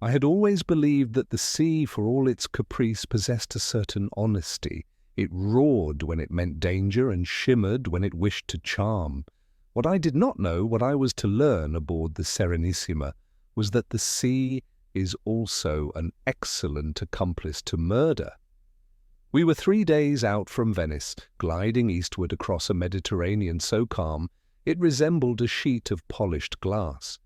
I had always believed that the sea, for all its caprice, possessed a certain honesty. It roared when it meant danger and shimmered when it wished to charm. What I did not know, what I was to learn aboard the Serenissima, was that the sea is also an excellent accomplice to murder. We were 3 days out from Venice, gliding eastward across a Mediterranean so calm it resembled a sheet of polished glass.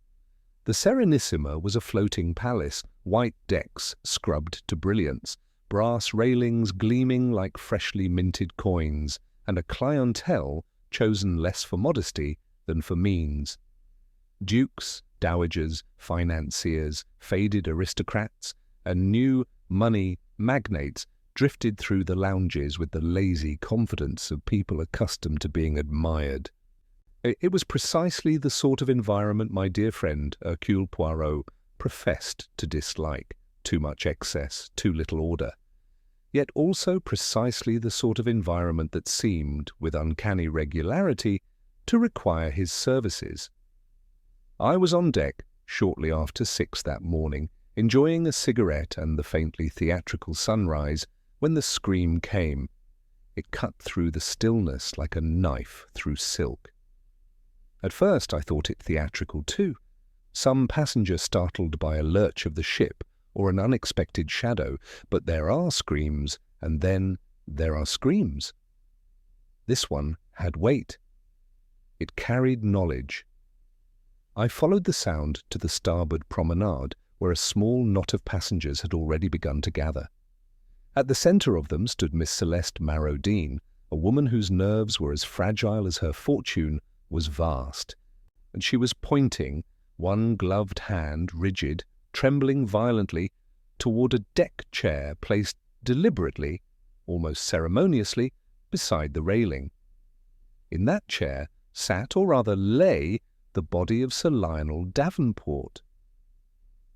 The Serenissima was a floating palace, white decks scrubbed to brilliance, brass railings gleaming like freshly minted coins, and a clientele chosen less for modesty than for means. Dukes, dowagers, financiers, faded aristocrats, and new money magnates drifted through the lounges with the lazy confidence of people accustomed to being admired. It was precisely the sort of environment my dear friend Hercule Poirot professed to dislike: too much excess, too little order. Yet also precisely the sort of environment that seemed, with uncanny regularity, to require his services. I was on deck shortly after 6 that morning, enjoying a cigarette and the faintly theatrical sunrise, when the scream came. It cut through the stillness like a knife through silk. At first I thought it theatrical too, some passenger startled by a lurch of the ship or an unexpected shadow, but there are screams, and then there are screams. This one had weight. It carried knowledge. I followed the sound to the starboard promenade, where a small knot of passengers had already begun to gather. At the centre of them stood Miss Celeste Marrodine, a woman whose nerves were as fragile as her fortune was vast, and she was pointing, one gloved hand rigid, trembling violently, toward a deck chair placed deliberately, almost ceremoniously, beside the railing. In that chair sat, or rather lay, the body of Sir Lionel Davenport.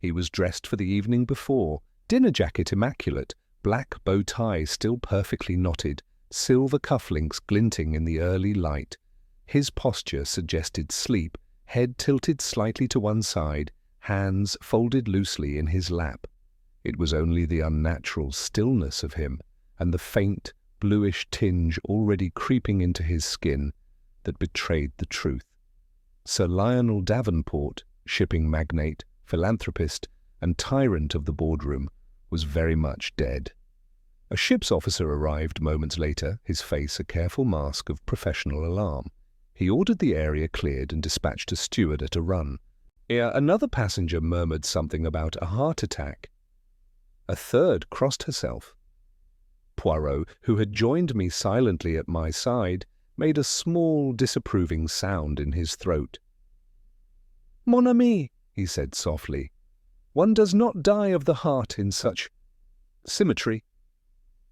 He was dressed for the evening before, dinner jacket immaculate, black bow tie still perfectly knotted, silver cufflinks glinting in the early light. His posture suggested sleep, head tilted slightly to one side, hands folded loosely in his lap. It was only the unnatural stillness of him, and the faint, bluish tinge already creeping into his skin, that betrayed the truth. Sir Lionel Davenport, shipping magnate, philanthropist, and tyrant of the boardroom, was very much dead. A ship's officer arrived moments later, his face a careful mask of professional alarm. He ordered the area cleared and dispatched a steward at a run. Another passenger murmured something about a heart attack. A third crossed herself. Poirot, who had joined me silently at my side, made a small, disapproving sound in his throat. "Mon ami," he said softly, "one does not die of the heart in such symmetry."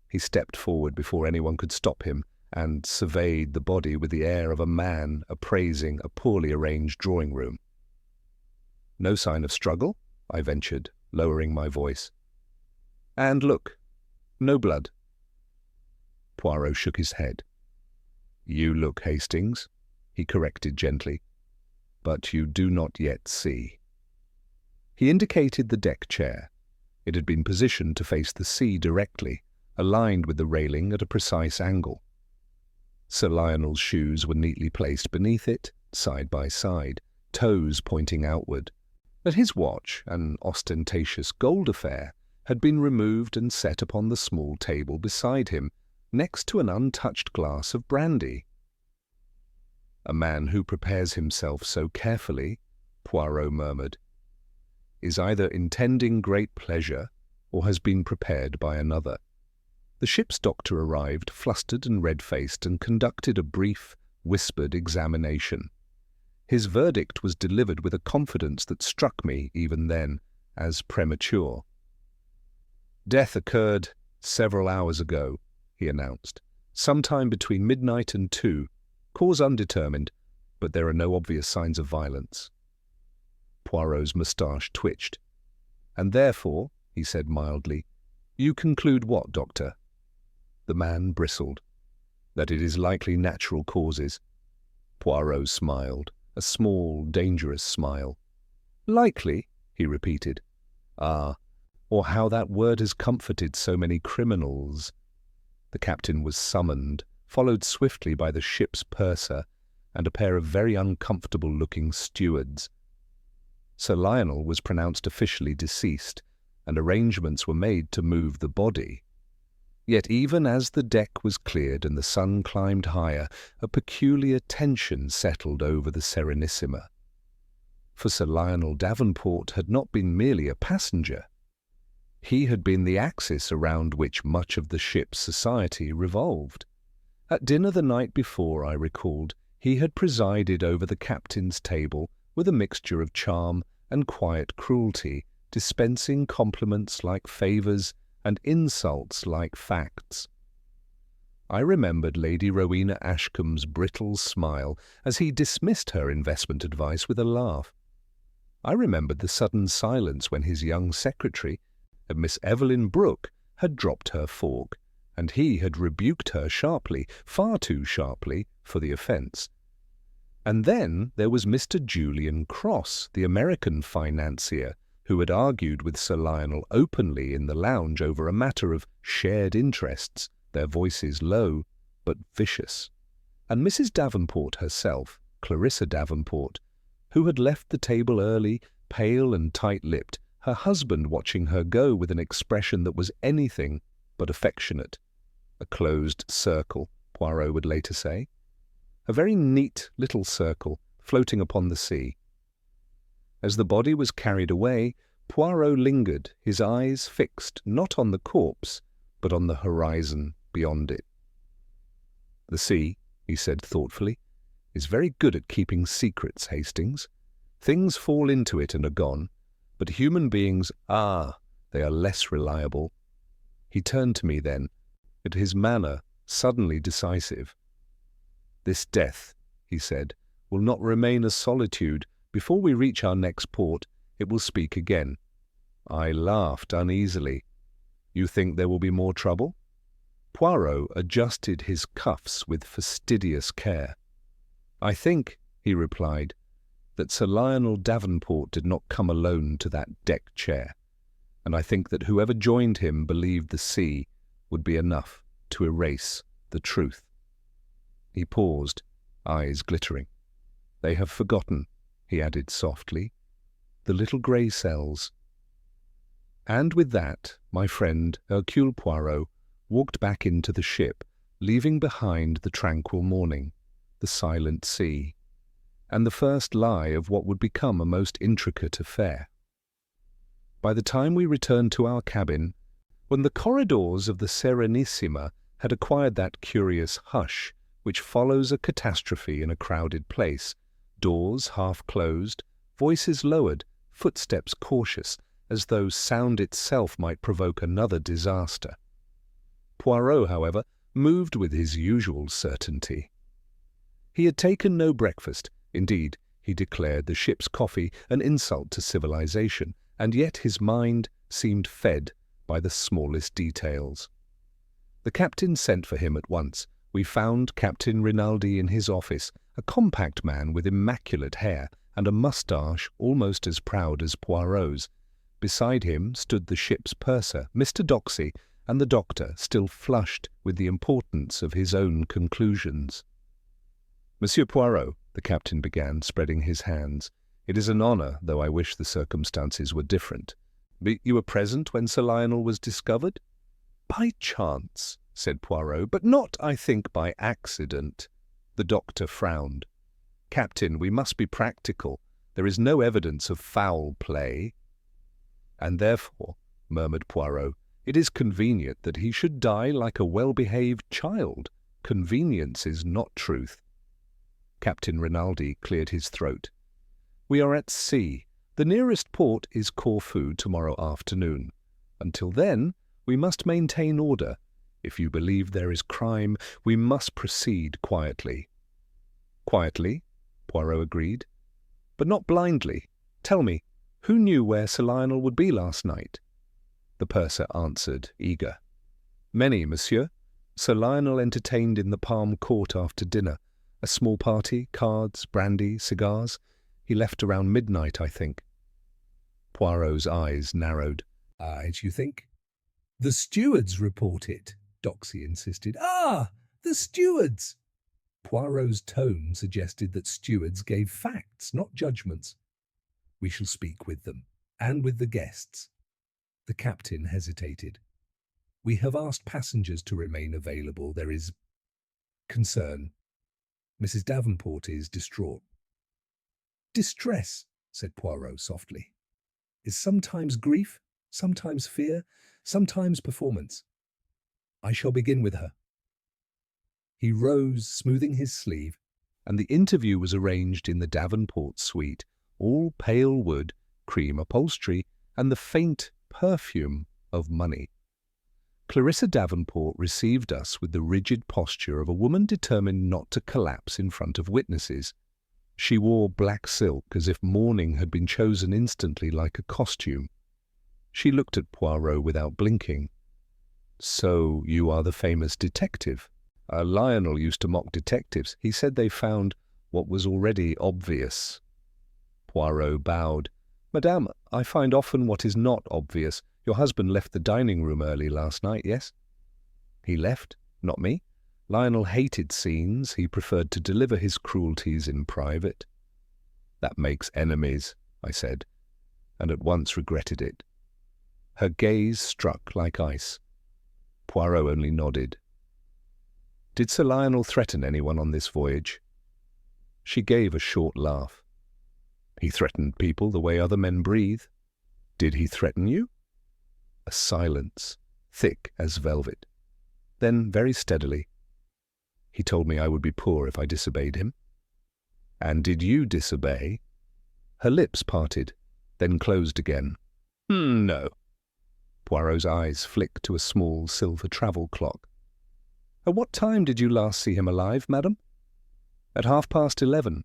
He stepped forward before anyone could stop him, and surveyed the body with the air of a man appraising a poorly arranged drawing-room. "No sign of struggle?" I ventured, lowering my voice. "And look, no blood." Poirot shook his head. "You look, Hastings," he corrected gently, "but you do not yet see." He indicated the deck chair. It had been positioned to face the sea directly, aligned with the railing at a precise angle. Sir Lionel's shoes were neatly placed beneath it, side by side, toes pointing outward. But his watch, an ostentatious gold affair, had been removed and set upon the small table beside him, next to an untouched glass of brandy. "A man who prepares himself so carefully," Poirot murmured, "is either intending great pleasure or has been prepared by another." The ship's doctor arrived, flustered and red-faced, and conducted a brief, whispered examination. His verdict was delivered with a confidence that struck me, even then, as premature. "Death occurred several hours ago," he announced, "sometime between midnight and 2. Cause undetermined, but there are no obvious signs of violence." Poirot's moustache twitched. "And therefore," he said mildly, "you conclude what, doctor?" The man bristled. "That it is likely natural causes." Poirot smiled, a small, dangerous smile. "Likely?" he repeated. Ah, or how that word has comforted so many criminals. The captain was summoned, followed swiftly by the ship's purser and a pair of very uncomfortable-looking stewards. Sir Lionel was pronounced officially deceased, and arrangements were made to move the body. Yet even as the deck was cleared and the sun climbed higher, a peculiar tension settled over the Serenissima. For Sir Lionel Davenport had not been merely a passenger. He had been the axis around which much of the ship's society revolved. At dinner the night before, I recalled, he had presided over the captain's table with a mixture of charm and quiet cruelty, dispensing compliments like favours and insults like facts. I remembered Lady Rowena Ashcombe's brittle smile as he dismissed her investment advice with a laugh. I remembered the sudden silence when his young secretary, Miss Evelyn Brooke, had dropped her fork, and he had rebuked her sharply, far too sharply, for the offence. And then there was Mr. Julian Cross, the American financier, who had argued with Sir Lionel openly in the lounge over a matter of shared interests, their voices low but vicious, and Mrs. Davenport herself, Clarissa Davenport, who had left the table early, pale and tight-lipped, her husband watching her go with an expression that was anything but affectionate. A closed circle, Poirot would later say. A very neat little circle floating upon the sea. As the body was carried away, Poirot lingered, his eyes fixed not on the corpse, but on the horizon beyond it. "The sea," he said thoughtfully, "is very good at keeping secrets, Hastings. Things fall into it and are gone, but human beings, they are less reliable." He turned to me then, at his manner suddenly decisive. "This death," he said, "will not remain a solitude. Before we reach our next port, it will speak again." I laughed uneasily. "You think there will be more trouble?" Poirot adjusted his cuffs with fastidious care. "I think," he replied, "that Sir Lionel Davenport did not come alone to that deck chair, and I think that whoever joined him believed the sea would be enough to erase the truth." He paused, eyes glittering. "They have forgotten," he added softly, "the little grey cells." And with that, my friend Hercule Poirot walked back into the ship, leaving behind the tranquil morning, the silent sea, and the first lie of what would become a most intricate affair. By the time we returned to our cabin, when the corridors of the Serenissima had acquired that curious hush which follows a catastrophe in a crowded place, doors half closed, voices lowered, footsteps cautious, as though sound itself might provoke another disaster. Poirot, however, moved with his usual certainty. He had taken no breakfast. Indeed, he declared the ship's coffee an insult to civilization, and yet his mind seemed fed by the smallest details. The captain sent for him at once. We found Captain Rinaldi in his office, a compact man with immaculate hair and a moustache almost as proud as Poirot's. Beside him stood the ship's purser, Mr. Doxey, and the doctor, still flushed with the importance of his own conclusions. "Monsieur Poirot," the captain began, spreading his hands, "it is an honour, though I wish the circumstances were different. You were present when Sir Lionel was discovered?" "By chance," said Poirot, "but not, I think, by accident." The doctor frowned. "Captain, we must be practical. There is no evidence of foul play." "And therefore," murmured Poirot, "it is convenient that he should die like a well-behaved child. Convenience is not truth." Captain Rinaldi cleared his throat. "We are at sea. The nearest port is Corfu tomorrow afternoon. Until then, we must maintain order. If you believe there is crime, we must proceed quietly." "Quietly," Poirot agreed, "but not blindly. Tell me, who knew where Sir Lionel would be last night?" The purser answered, eager. "Many, monsieur. Sir Lionel entertained in the Palm Court after dinner. A small party, cards, brandy, cigars. He left around midnight, I think." Poirot's eyes narrowed. You think? The stewards report it, Doxy insisted. Ah, the stewards! Poirot's tone suggested that stewards gave facts, not judgments. We shall speak with them, and with the guests. The captain hesitated. We have asked passengers to remain available. There is concern. Mrs. Davenport is distraught. Distress, said Poirot softly, is sometimes grief, sometimes fear, sometimes performance. I shall begin with her. He rose, smoothing his sleeve, and the interview was arranged in the Davenport suite, all pale wood, cream upholstery, and the faint perfume of money. Clarissa Davenport received us with the rigid posture of a woman determined not to collapse in front of witnesses. She wore black silk as if mourning had been chosen instantly like a costume. She looked at Poirot without blinking. So you are the famous detective? Lionel used to mock detectives. He said they found what was already obvious. Poirot bowed. Madame, I find often what is not obvious. Your husband left the dining room early last night, yes? He left, not me. Lionel hated scenes. He preferred to deliver his cruelties in private. That makes enemies, I said, and at once regretted it. Her gaze struck like ice. Poirot only nodded. Did Sir Lionel threaten anyone on this voyage? She gave a short laugh. He threatened people the way other men breathe. Did he threaten you? A silence, thick as velvet. Then, very steadily, he told me I would be poor if I disobeyed him. And did you disobey? Her lips parted, then closed again. No. Poirot's eyes flicked to a small silver travel clock. At what time did you last see him alive, madam? At 11:30.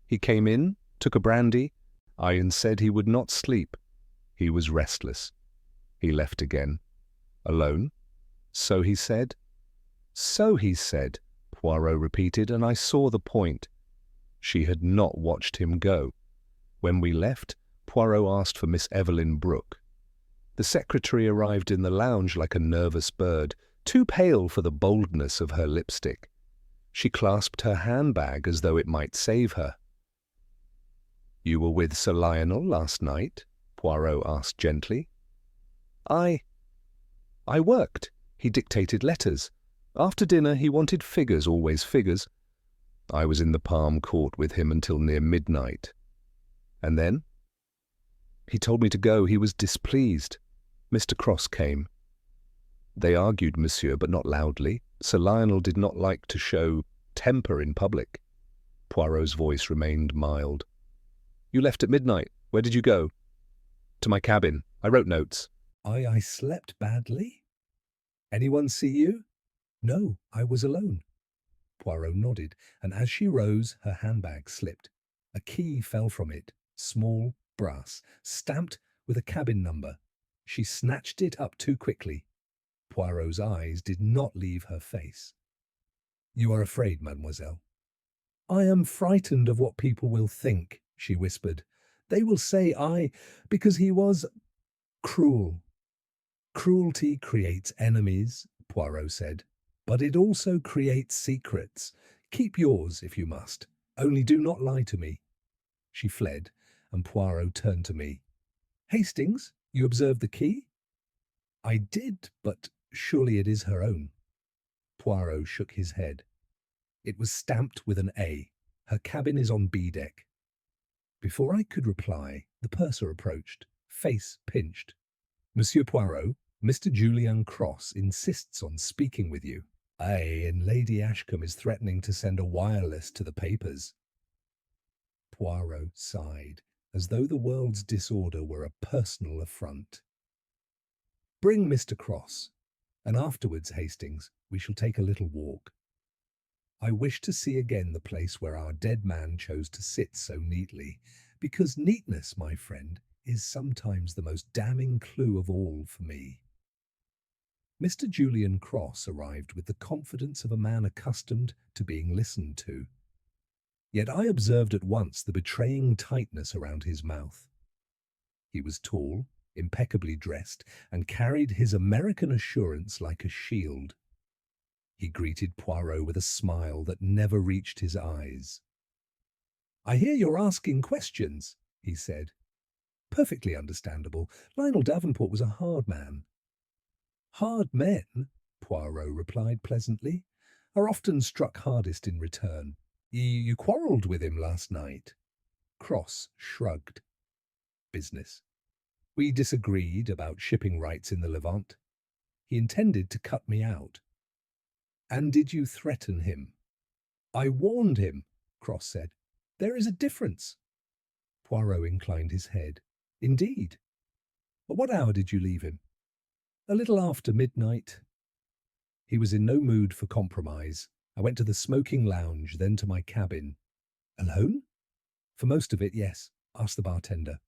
He came in, took a brandy. Ian said he would not sleep. He was restless. He left again. Alone? So he said. So he said, Poirot repeated, and I saw the point. She had not watched him go. When we left, Poirot asked for Miss Evelyn Brooke. The secretary arrived in the lounge like a nervous bird, too pale for the boldness of her lipstick. She clasped her handbag as though it might save her. You were with Sir Lionel last night? Poirot asked gently. I worked. He dictated letters. After dinner he wanted figures, always figures. I was in the Palm Court with him until near midnight. And then? He told me to go. He was displeased. Mr. Cross came. They argued, monsieur, but not loudly. Sir Lionel did not like to show temper in public. Poirot's voice remained mild. You left at midnight. Where did you go? To my cabin. I wrote notes. I slept badly? Anyone see you? No, I was alone. Poirot nodded, and as she rose, her handbag slipped. A key fell from it, small, brass, stamped with a cabin number. She snatched it up too quickly. Poirot's eyes did not leave her face. You are afraid, mademoiselle. I am frightened of what people will think, she whispered. They will say because he was cruel. Cruelty creates enemies, Poirot said, but it also creates secrets. Keep yours if you must, only do not lie to me. She fled, and Poirot turned to me. Hastings, you observed the key? I did, but surely it is her own. Poirot shook his head. It was stamped with an A. Her cabin is on B deck. Before I could reply, the purser approached, face pinched. Monsieur Poirot, Mr. Julian Cross insists on speaking with you. Aye, and Lady Ashcombe is threatening to send a wireless to the papers. Poirot sighed, as though the world's disorder were a personal affront. Bring Mr. Cross, and afterwards, Hastings, we shall take a little walk. I wish to see again the place where our dead man chose to sit so neatly, because neatness, my friend, is sometimes the most damning clue of all for me. Mr. Julian Cross arrived with the confidence of a man accustomed to being listened to. Yet I observed at once the betraying tightness around his mouth. He was tall, impeccably dressed, and carried his American assurance like a shield. He greeted Poirot with a smile that never reached his eyes. "I hear you're asking questions," he said. Perfectly understandable. Lionel Davenport was a hard man. "Hard men," Poirot replied pleasantly, "are often struck hardest in return. You quarrelled with him last night." Cross shrugged. "Business. We disagreed about shipping rights in the Levant. He intended to cut me out." "And did you threaten him?" "I warned him," Cross said. "There is a difference." Poirot inclined his head. "Indeed. At what hour did you leave him?" "A little after midnight." He was in no mood for compromise. I went to the smoking lounge, then to my cabin. "Alone?" "For most of it, yes. Ask the bartender."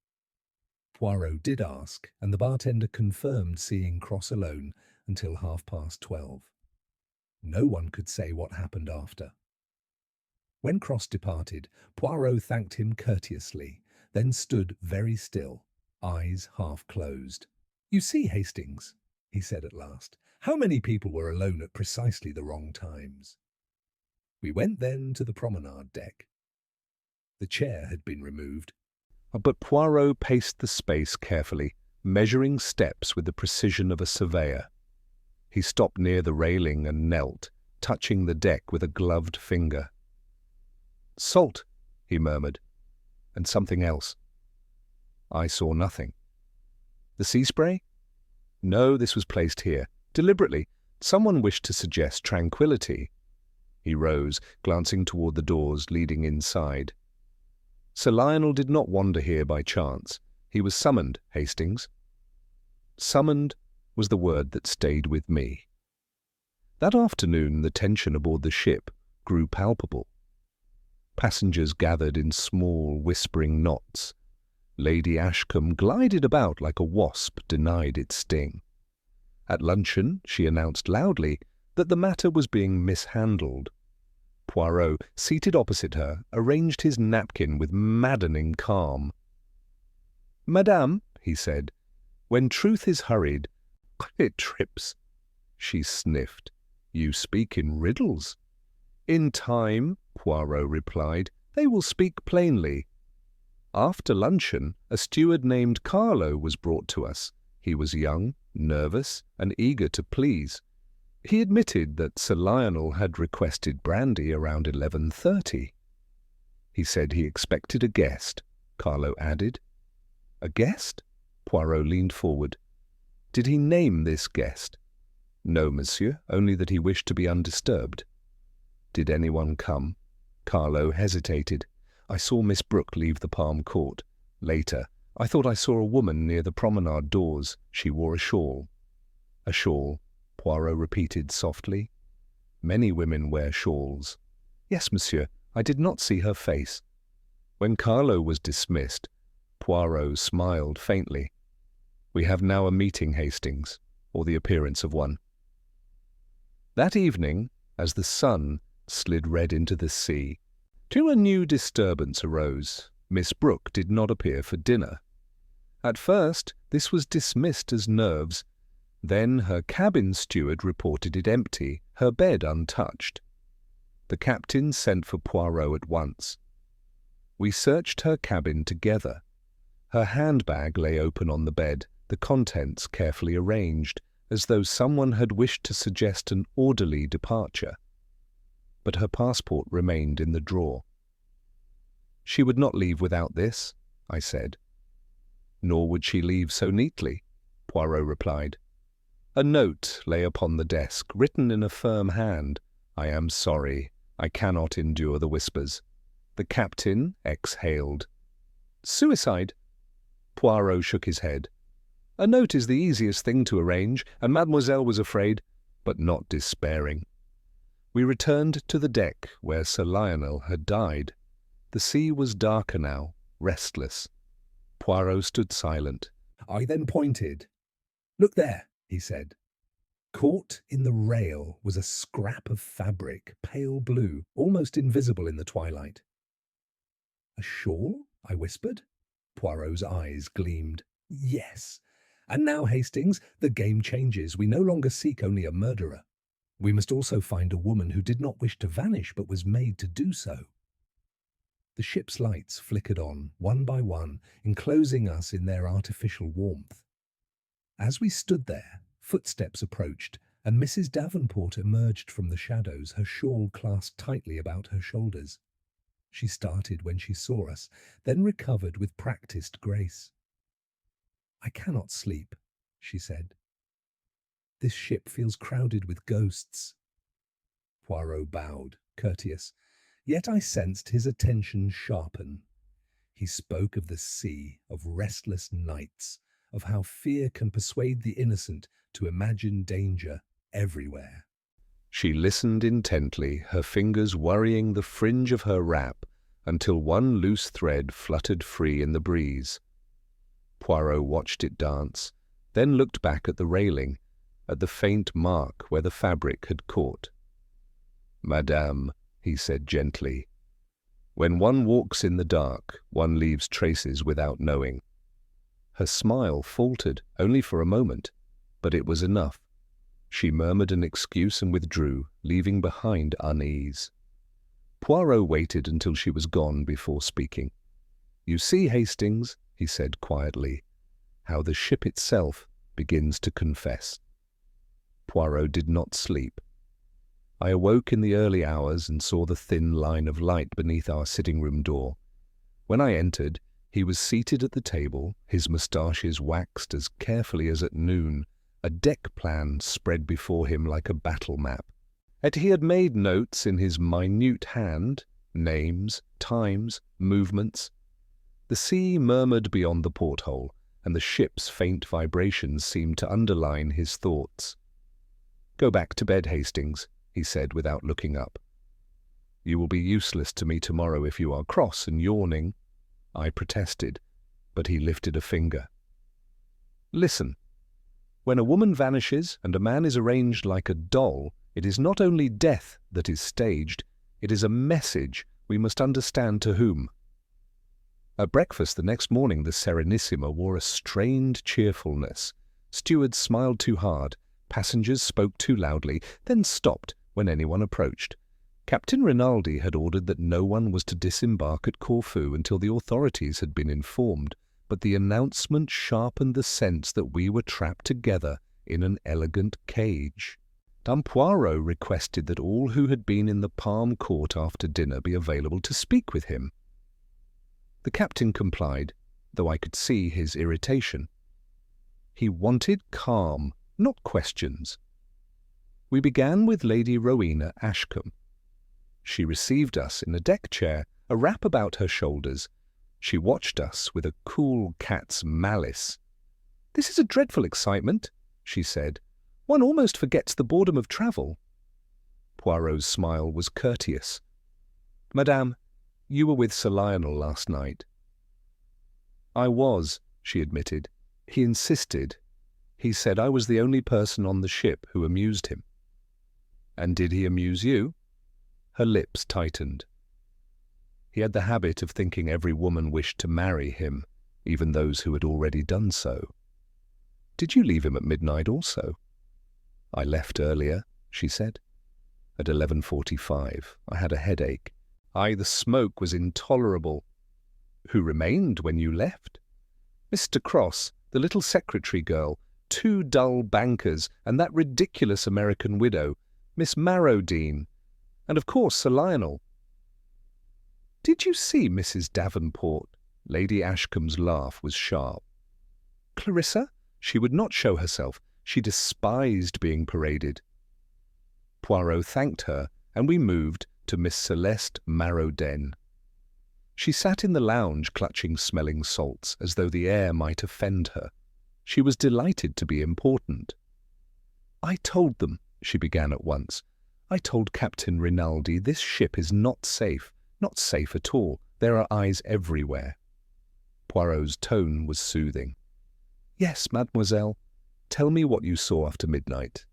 Poirot did ask, and the bartender confirmed seeing Cross alone until 12:30. No one could say what happened after. When Cross departed, Poirot thanked him courteously, then stood very still, eyes half closed. "You see, Hastings," he said at last, "how many people were alone at precisely the wrong times." We went then to the promenade deck. The chair had been removed, but Poirot paced the space carefully, measuring steps with the precision of a surveyor. He stopped near the railing and knelt, touching the deck with a gloved finger. "Salt," he murmured, "and something else." I saw nothing. "The sea spray?" "No, this was placed here. Deliberately. Someone wished to suggest tranquility." He rose, glancing toward the doors leading inside. "Sir Lionel did not wander here by chance. He was summoned, Hastings." Summoned was the word that stayed with me. That afternoon the tension aboard the ship grew palpable. Passengers gathered in small, whispering knots. Lady Ashcombe glided about like a wasp denied its sting. At luncheon she announced loudly that the matter was being mishandled. Poirot, seated opposite her, arranged his napkin with maddening calm. "Madame," he said, "when truth is hurried, it trips." She sniffed. "You speak in riddles." "In time," Poirot replied, "they will speak plainly." After luncheon, a steward named Carlo was brought to us. He was young, nervous, and eager to please. He admitted that Sir Lionel had requested brandy around 11:30. He said he expected a guest, Carlo added. "A guest?" Poirot leaned forward. "Did he name this guest?" "No, monsieur, only that he wished to be undisturbed." "Did anyone come?" Carlo hesitated. "I saw Miss Brooke leave the Palm Court. Later, I thought I saw a woman near the promenade doors. She wore a shawl." "A shawl," Poirot repeated softly. "Many women wear shawls." "Yes, monsieur, I did not see her face." When Carlo was dismissed, Poirot smiled faintly. "We have now a meeting, Hastings, or the appearance of one." That evening, as the sun slid red into the sea, a new disturbance arose. Miss Brooke did not appear for dinner. At first, this was dismissed as nerves. Then her cabin steward reported it empty, her bed untouched. The captain sent for Poirot at once. We searched her cabin together. Her handbag lay open on the bed, the contents carefully arranged, as though someone had wished to suggest an orderly departure. But her passport remained in the drawer. "She would not leave without this," I said. "Nor would she leave so neatly," Poirot replied. A note lay upon the desk, written in a firm hand. "I am sorry. I cannot endure the whispers." The captain exhaled. "Suicide?" Poirot shook his head. "A note is the easiest thing to arrange, and mademoiselle was afraid, but not despairing." We returned to the deck where Sir Lionel had died. The sea was darker now, restless. Poirot stood silent. I then pointed. "Look there," he said. Caught in the rail was a scrap of fabric, pale blue, almost invisible in the twilight. "A shawl?" I whispered. Poirot's eyes gleamed. Yes. And now, Hastings, the game changes. We no longer seek only a murderer. We must also find a woman who did not wish to vanish but was made to do so. The ship's lights flickered on, one by one, enclosing us in their artificial warmth. As we stood there, footsteps approached, and Mrs. Davenport emerged from the shadows, her shawl clasped tightly about her shoulders. She started when she saw us, then recovered with practiced grace. "I cannot sleep," she said. "This ship feels crowded with ghosts." Poirot bowed, courteous, yet I sensed his attention sharpen. He spoke of the sea, of restless nights, of how fear can persuade the innocent to imagine danger everywhere. She listened intently, her fingers worrying the fringe of her wrap until one loose thread fluttered free in the breeze. Poirot watched it dance, then looked back at the railing, at the faint mark where the fabric had caught. "Madame," he said gently, "when one walks in the dark, one leaves traces without knowing." Her smile faltered, only for a moment, but it was enough. She murmured an excuse and withdrew, leaving behind unease. Poirot waited until she was gone before speaking. "You see, Hastings," he said quietly, "how the ship itself begins to confess." Poirot did not sleep. I awoke in the early hours and saw the thin line of light beneath our sitting-room door. When I entered, he was seated at the table, his moustaches waxed as carefully as at noon, a deck plan spread before him like a battle map. And he had made notes in his minute hand, names, times, movements. The sea murmured beyond the porthole, and the ship's faint vibrations seemed to underline his thoughts. "Go back to bed, Hastings," he said without looking up. "You will be useless to me tomorrow if you are cross and yawning." I protested, but he lifted a finger. "Listen. When a woman vanishes and a man is arranged like a doll, it is not only death that is staged, it is a message we must understand to whom." At breakfast the next morning the Serenissima wore a strained cheerfulness. Stewards smiled too hard, passengers spoke too loudly, then stopped when anyone approached. Captain Rinaldi had ordered that no one was to disembark at Corfu until the authorities had been informed, but the announcement sharpened the sense that we were trapped together in an elegant cage. Poirot requested that all who had been in the Palm Court after dinner be available to speak with him. The captain complied, though I could see his irritation. He wanted calm, not questions. We began with Lady Rowena Ashcombe. She received us in a deck chair, a wrap about her shoulders. She watched us with a cool cat's malice. "This is a dreadful excitement," she said. "One almost forgets the boredom of travel." Poirot's smile was courteous. "Madame, you were with Sir Lionel last night." "I was," she admitted. "He insisted. He said I was the only person on the ship who amused him." "And did he amuse you?" Her lips tightened. "He had the habit of thinking every woman wished to marry him, even those who had already done so." "Did you leave him at midnight also?" "I left earlier," she said. "At 11:45. I had a headache. The smoke was intolerable." "Who remained when you left?" "Mr. Cross, the little secretary girl, 2 dull bankers, and that ridiculous American widow, Miss Marrowdean, and of course Sir Lionel." "Did you see Mrs. Davenport?" Lady Ashcombe's laugh was sharp. "Clarissa? She would not show herself. She despised being paraded." Poirot thanked her, and we moved to Miss Celeste Marrowden. She sat in the lounge clutching smelling salts, as though the air might offend her. She was delighted to be important. "I told them," she began at once. "I told Captain Rinaldi this ship is not safe at all. There are eyes everywhere." Poirot's tone was soothing. "Yes, mademoiselle. Tell me what you saw after midnight."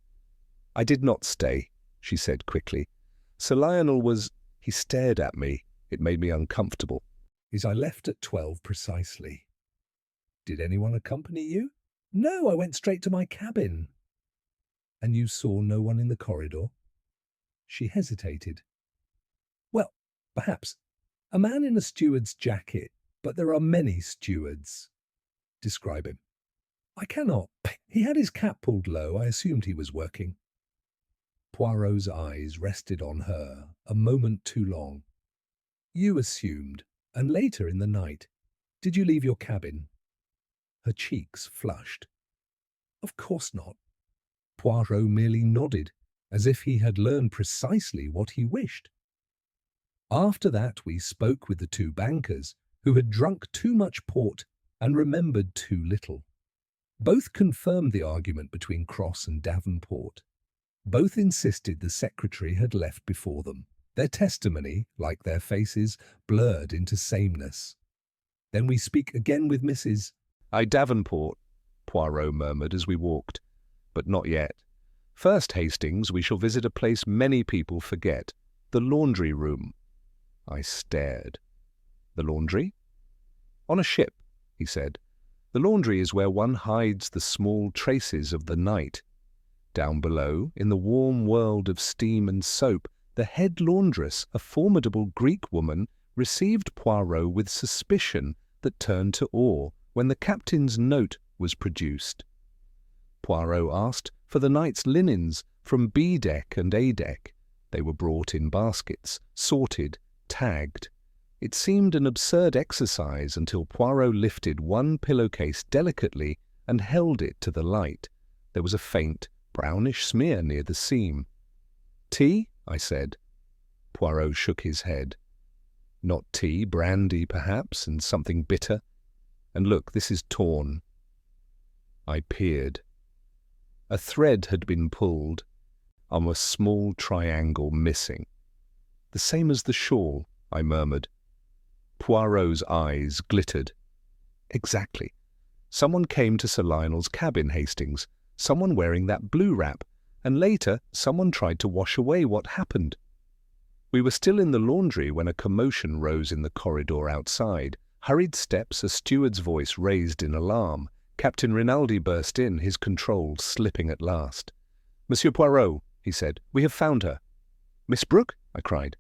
"I did not stay," she said quickly. "Sir Lionel was—" He stared at me. It made me uncomfortable. "I left at 12 precisely." Did anyone accompany you? No, I went straight to my cabin. And you saw no one in the corridor? She hesitated. Well, perhaps. A man in a steward's jacket, but there are many stewards. Describe him. I cannot. He had his cap pulled low. I assumed he was working. Poirot's eyes rested on her a moment too long. You assumed, and later in the night, did you leave your cabin? Her cheeks flushed. Of course not. Poirot merely nodded, as if he had learned precisely what he wished. After that we spoke with the two bankers, who had drunk too much port and remembered too little. Both confirmed the argument between Cross and Davenport. Both insisted the secretary had left before them. Their testimony, like their faces, blurred into sameness. Then we speak again with Mrs. Davenport, Poirot murmured as we walked. But not yet. First, Hastings, we shall visit a place many people forget, the laundry room. I stared. The laundry? On a ship, he said. The laundry is where one hides the small traces of the night. Down below, in the warm world of steam and soap, the head laundress, a formidable Greek woman, received Poirot with suspicion that turned to awe when the captain's note was produced. Poirot asked for the night's linens from B deck and A deck. They were brought in baskets, sorted, tagged. It seemed an absurd exercise until Poirot lifted one pillowcase delicately and held it to the light. There was a faint, brownish smear near the seam. Tea? I said. Poirot shook his head. Not tea, brandy perhaps, and something bitter. And look, this is torn. I peered. A thread had been pulled, a small triangle missing. The same as the shawl, I murmured. Poirot's eyes glittered. Exactly. Someone came to Sir Lionel's cabin, Hastings, someone wearing that blue wrap, and later someone tried to wash away what happened. We were still in the laundry when a commotion rose in the corridor outside. Hurried steps, a steward's voice raised in alarm. Captain Rinaldi burst in, his control slipping at last. Monsieur Poirot, he said, we have found her. Miss Brooke? I cried.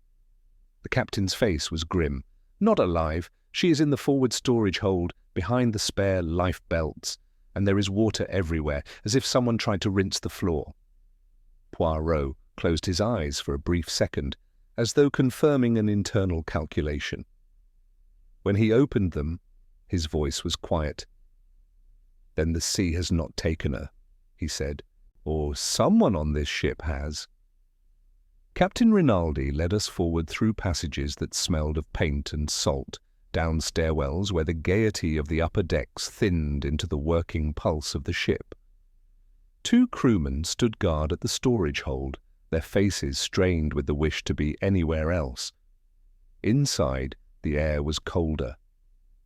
The captain's face was grim. Not alive. She is in the forward storage hold, behind the spare life belts, and there is water everywhere, as if someone tried to rinse the floor. Poirot closed his eyes for a brief second, as though confirming an internal calculation. When he opened them, his voice was quiet. Then the sea has not taken her, he said, or someone on this ship has. Captain Rinaldi led us forward through passages that smelled of paint and salt, down stairwells where the gaiety of the upper decks thinned into the working pulse of the ship. Two crewmen stood guard at the storage hold, their faces strained with the wish to be anywhere else. Inside, the air was colder.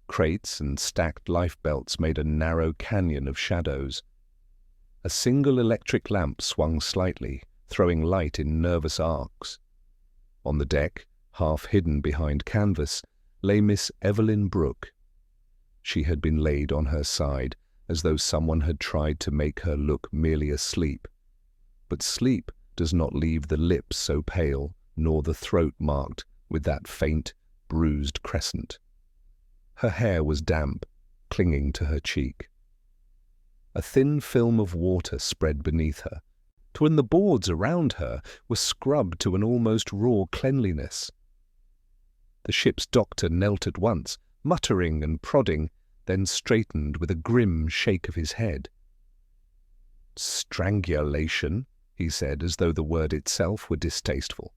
Crates and stacked lifebelts made a narrow canyon of shadows. A single electric lamp swung slightly, throwing light in nervous arcs. On the deck, half hidden behind canvas, lay Miss Evelyn Brooke. She had been laid on her side, as though someone had tried to make her look merely asleep. But sleep does not leave the lips so pale, nor the throat marked with that faint, bruised crescent. Her hair was damp, clinging to her cheek. A thin film of water spread beneath her, when the boards around her were scrubbed to an almost raw cleanliness. The ship's doctor knelt at once, muttering and prodding, then straightened with a grim shake of his head. Strangulation, he said, as though the word itself were distasteful.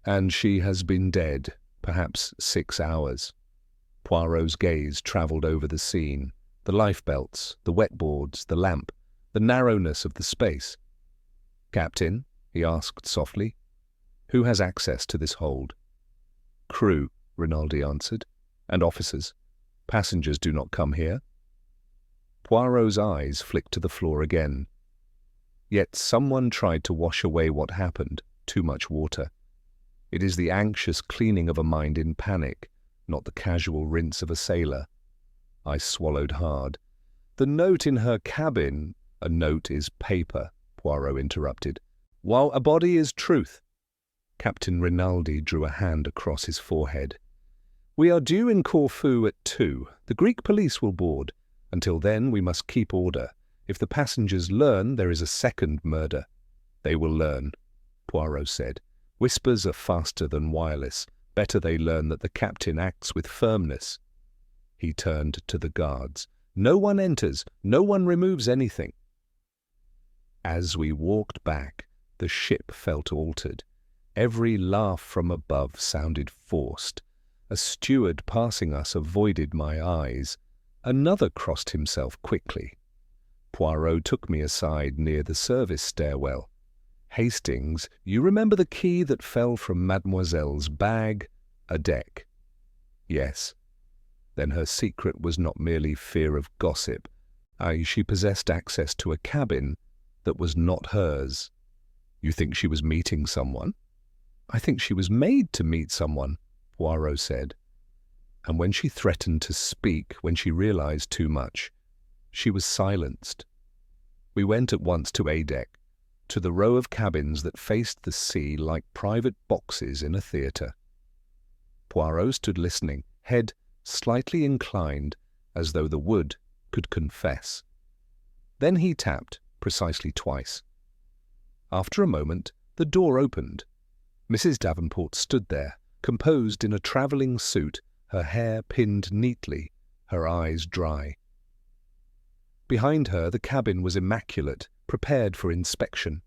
And she has been dead, perhaps 6 hours. Poirot's gaze travelled over the scene, the lifebelts, the wetboards, the lamp, the narrowness of the space. Captain, he asked softly, who has access to this hold? Crew, Rinaldi answered, and officers. Passengers do not come here. Poirot's eyes flicked to the floor again. Yet someone tried to wash away what happened, too much water. It is the anxious cleaning of a mind in panic, not the casual rinse of a sailor. I swallowed hard. The note in her cabin— A note is paper, Poirot interrupted, while a body is truth. Captain Rinaldi drew a hand across his forehead. We are due in Corfu at 2. The Greek police will board. Until then we must keep order. If the passengers learn there is a second murder— They will learn, Poirot said. Whispers are faster than wireless. Better they learn that the captain acts with firmness. He turned to the guards. No one enters, no one removes anything. As we walked back, the ship felt altered. Every laugh from above sounded forced. A steward passing us avoided my eyes. Another crossed himself quickly. Poirot took me aside near the service stairwell. Hastings, you remember the key that fell from Mademoiselle's bag? A deck. Yes. Then her secret was not merely fear of gossip. She possessed access to a cabin that was not hers. You think she was meeting someone? I think she was made to meet someone, Poirot said. And when she threatened to speak, when she realized too much, she was silenced. We went at once to A deck, to the row of cabins that faced the sea like private boxes in a theatre. Poirot stood listening, head slightly inclined, as though the wood could confess. Then he tapped, precisely twice. After a moment, the door opened. Mrs. Davenport stood there, composed in a travelling suit, her hair pinned neatly, her eyes dry. Behind her the cabin was immaculate, prepared for inspection.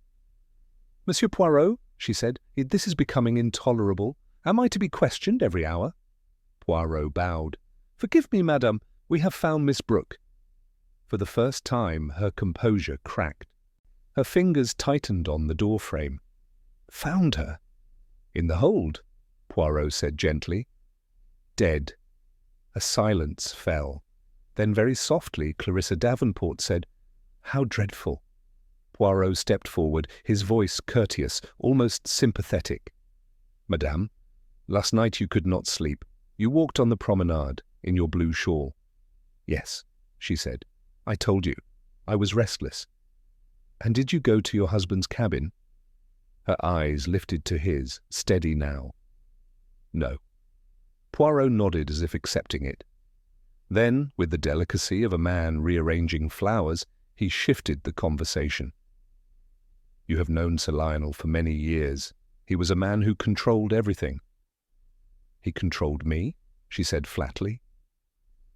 Monsieur Poirot, she said, this is becoming intolerable. Am I to be questioned every hour? Poirot bowed. Forgive me, madame, we have found Miss Brooke. For the first time her composure cracked. Her fingers tightened on the door frame. Found her? In the hold, Poirot said gently. Dead. A silence fell. Then very softly Clarissa Davenport said, How dreadful. Poirot stepped forward, his voice courteous, almost sympathetic. Madame, last night you could not sleep. You walked on the promenade in your blue shawl. Yes, she said. I told you. I was restless. And did you go to your husband's cabin? Her eyes lifted to his, steady now. No. Poirot nodded as if accepting it. Then, with the delicacy of a man rearranging flowers, he shifted the conversation. You have known Sir Lionel for many years. He was a man who controlled everything. He controlled me, she said flatly.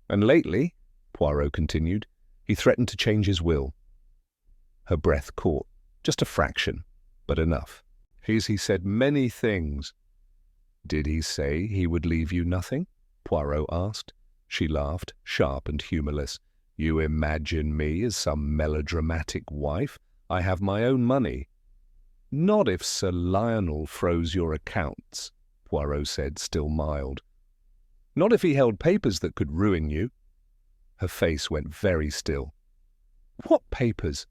And lately, Poirot continued, he threatened to change his will. Her breath caught, just a fraction, but enough. He said many things. Did he say he would leave you nothing? Poirot asked. She laughed, sharp and humourless. You imagine me as some melodramatic wife? I have my own money. Not if Sir Lionel froze your accounts, Poirot said, still mild. Not if he held papers that could ruin you. Her face went very still. What papers?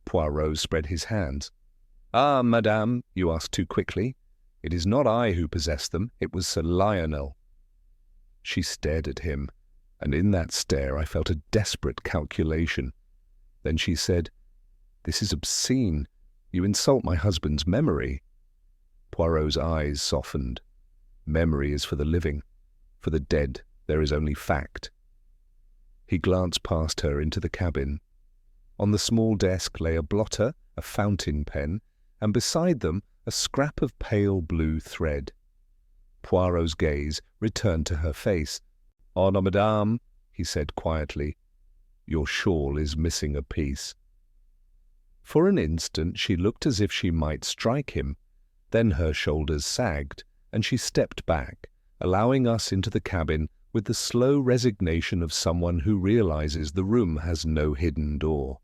Poirot spread his hands. Ah, madame, you asked too quickly. It is not I who possessed them, it was Sir Lionel. She stared at him, and in that stare I felt a desperate calculation. Then she said, This is obscene. You insult my husband's memory. Poirot's eyes softened. Memory is for the living. For the dead, there is only fact. He glanced past her into the cabin. On the small desk lay a blotter, a fountain pen, and beside them a scrap of pale blue thread. Poirot's gaze returned to her face. "Oh, no, madame," he said quietly. "Your shawl is missing a piece." For an instant she looked as if she might strike him. Then her shoulders sagged, and she stepped back, allowing us into the cabin with the slow resignation of someone who realizes the room has no hidden door.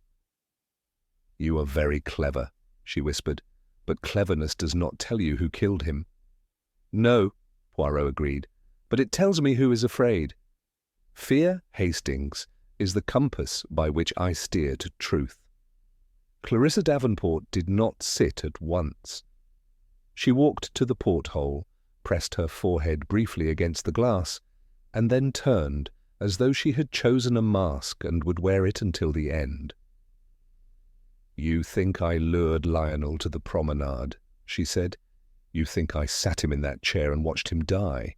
"You are very clever," she whispered, "but cleverness does not tell you who killed him." "No," Poirot agreed, "but it tells me who is afraid. Fear, Hastings, is the compass by which I steer to truth." Clarissa Davenport did not sit at once. She walked to the porthole, pressed her forehead briefly against the glass, and then turned, as though she had chosen a mask and would wear it until the end. "You think I lured Lionel to the promenade," she said. "You think I sat him in that chair and watched him die."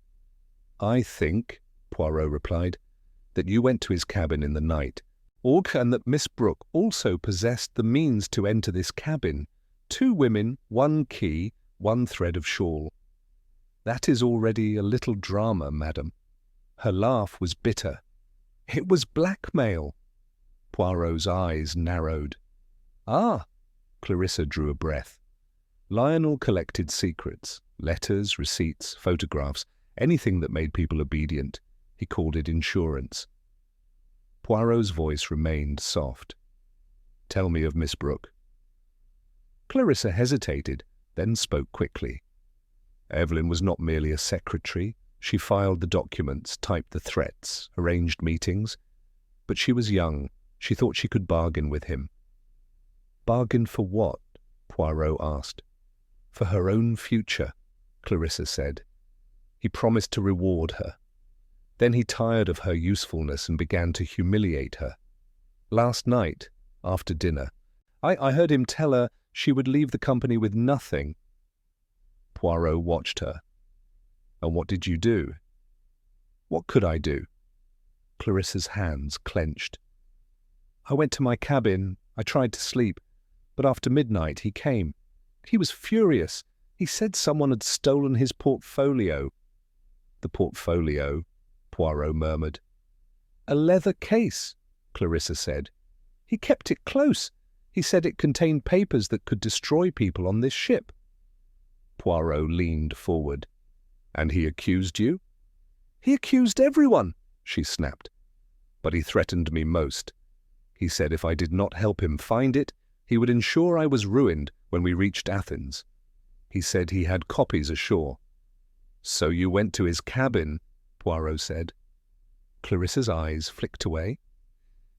"I think," Poirot replied, "that you went to his cabin in the night, and that Miss Brooke also possessed the means to enter this cabin. 2 women, 1 key, 1 thread of shawl. That is already a little drama, madam." Her laugh was bitter. "It was blackmail." Poirot's eyes narrowed. "Ah!" Clarissa drew a breath. Lionel collected secrets, letters, receipts, photographs, anything that made people obedient. He called it insurance. Poirot's voice remained soft. "Tell me of Miss Brooke." Clarissa hesitated, then spoke quickly. Evelyn was not merely a secretary. She filed the documents, typed the threats, arranged meetings. But she was young. She thought she could bargain with him. "Bargain for what?" Poirot asked. "For her own future," Clarissa said. He promised to reward her. Then he tired of her usefulness and began to humiliate her. Last night, after dinner, I heard him tell her she would leave the company with nothing. Poirot watched her. "And what did you do?" "What could I do?" Clarissa's hands clenched. "I went to my cabin. I tried to sleep. But after midnight he came. He was furious. He said someone had stolen his portfolio." "The portfolio?" Poirot murmured. "A leather case," Clarissa said. "He kept it close. He said it contained papers that could destroy people on this ship." Poirot leaned forward. "And he accused you?" "He accused everyone," she snapped. "But he threatened me most. He said if I did not help him find it, he would ensure I was ruined when we reached Athens. He said he had copies ashore." "So you went to his cabin?" Poirot said. Clarissa's eyes flicked away.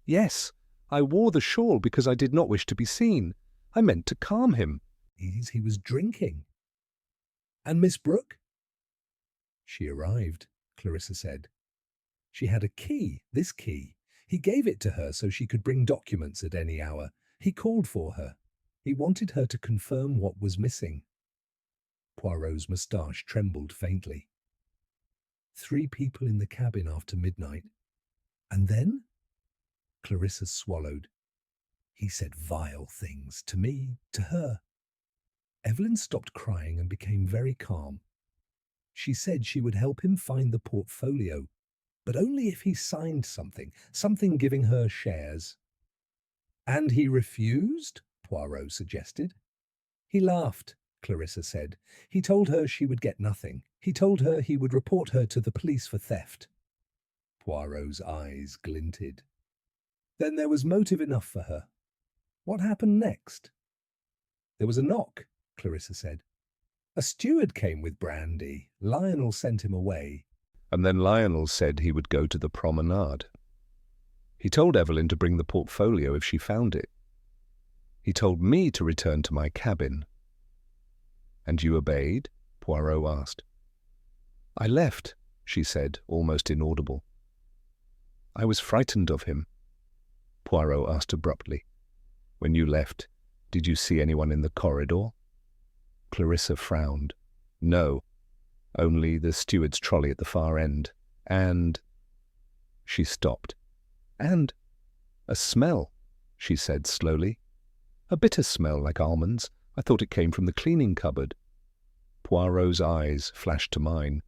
"Yes, I wore the shawl because I did not wish to be seen. I meant to calm him." He was drinking. "And Miss Brooke?" "She arrived," Clarissa said. "She had a key, this key. He gave it to her so she could bring documents at any hour. He called for her. He wanted her to confirm what was missing." Poirot's moustache trembled faintly. 3 people in the cabin after midnight. And then? Clarissa swallowed. "He said vile things, to me, to her." Evelyn stopped crying and became very calm. She said she would help him find the portfolio, but only if he signed something giving her shares. "And he refused?" Poirot suggested. "He laughed," Clarissa said. "He told her she would get nothing. He told her he would report her to the police for theft." Poirot's eyes glinted. "Then there was motive enough for her. What happened next?" "There was a knock," Clarissa said. "A steward came with brandy. Lionel sent him away." "And then Lionel said he would go to the promenade. He told Evelyn to bring the portfolio if she found it. He told me to return to my cabin." "And you obeyed?" Poirot asked. "I left," she said, almost inaudible. "I was frightened of him." Poirot asked abruptly. "When you left, did you see anyone in the corridor?" Clarissa frowned. "No, only the steward's trolley at the far end. And—" She stopped. "And a smell," she said slowly. "A bitter smell like almonds. I thought it came from the cleaning cupboard." Poirot's eyes flashed to mine.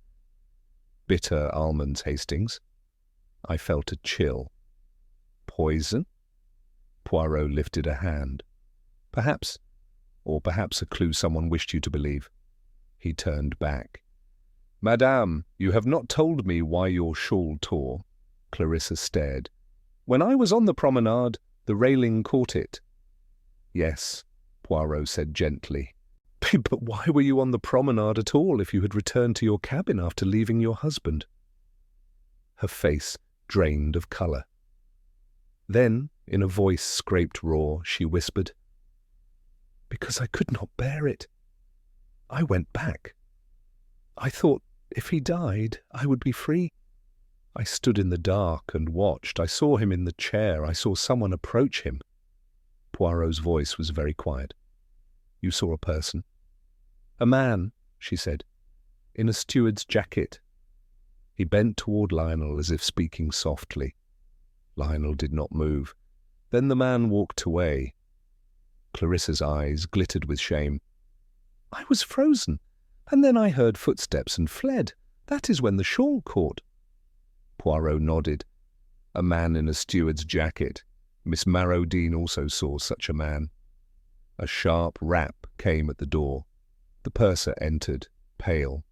"Bitter almonds, Hastings?" I felt a chill. "Poison?" Poirot lifted a hand. "Perhaps, or perhaps a clue someone wished you to believe." He turned back. "Madame, you have not told me why your shawl tore." Clarissa stared. "When I was on the promenade, the railing caught it." "Yes," Poirot said gently. "But why were you on the promenade at all if you had returned to your cabin after leaving your husband?" Her face drained of colour. Then, in a voice scraped raw, she whispered, "Because I could not bear it. I went back. I thought if he died, I would be free. I stood in the dark and watched. I saw him in the chair. I saw someone approach him. Poirot's voice was very quiet. You saw a person? A man, she said, in a steward's jacket. He bent toward Lionel as if speaking softly. Lionel did not move. Then the man walked away. Clarissa's eyes glittered with shame. I was frozen, and then I heard footsteps and fled. That is when the shawl caught. Poirot nodded. A man in a steward's jacket. Miss Marrodine also saw such a man. A sharp rap came at the door. The purser entered, pale.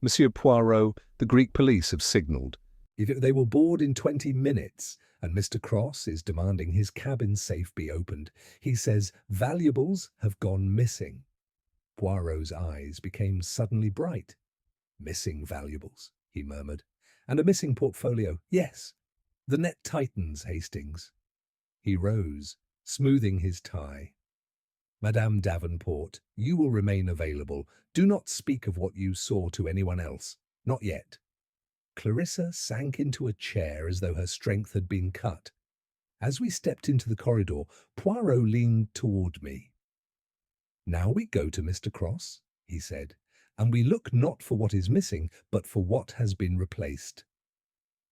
Monsieur Poirot, the Greek police have signalled. They will board in 20 minutes, and Mr. Cross is demanding his cabin safe be opened. He says valuables have gone missing. Poirot's eyes became suddenly bright. Missing valuables, he murmured. And a missing portfolio, yes. The net tightens, Hastings. He rose, smoothing his tie. Madame Davenport, you will remain available. Do not speak of what you saw to anyone else. Not yet. Clarissa sank into a chair as though her strength had been cut. As we stepped into the corridor, Poirot leaned toward me. Now we go to Mr. Cross, he said, and we look not for what is missing, but for what has been replaced.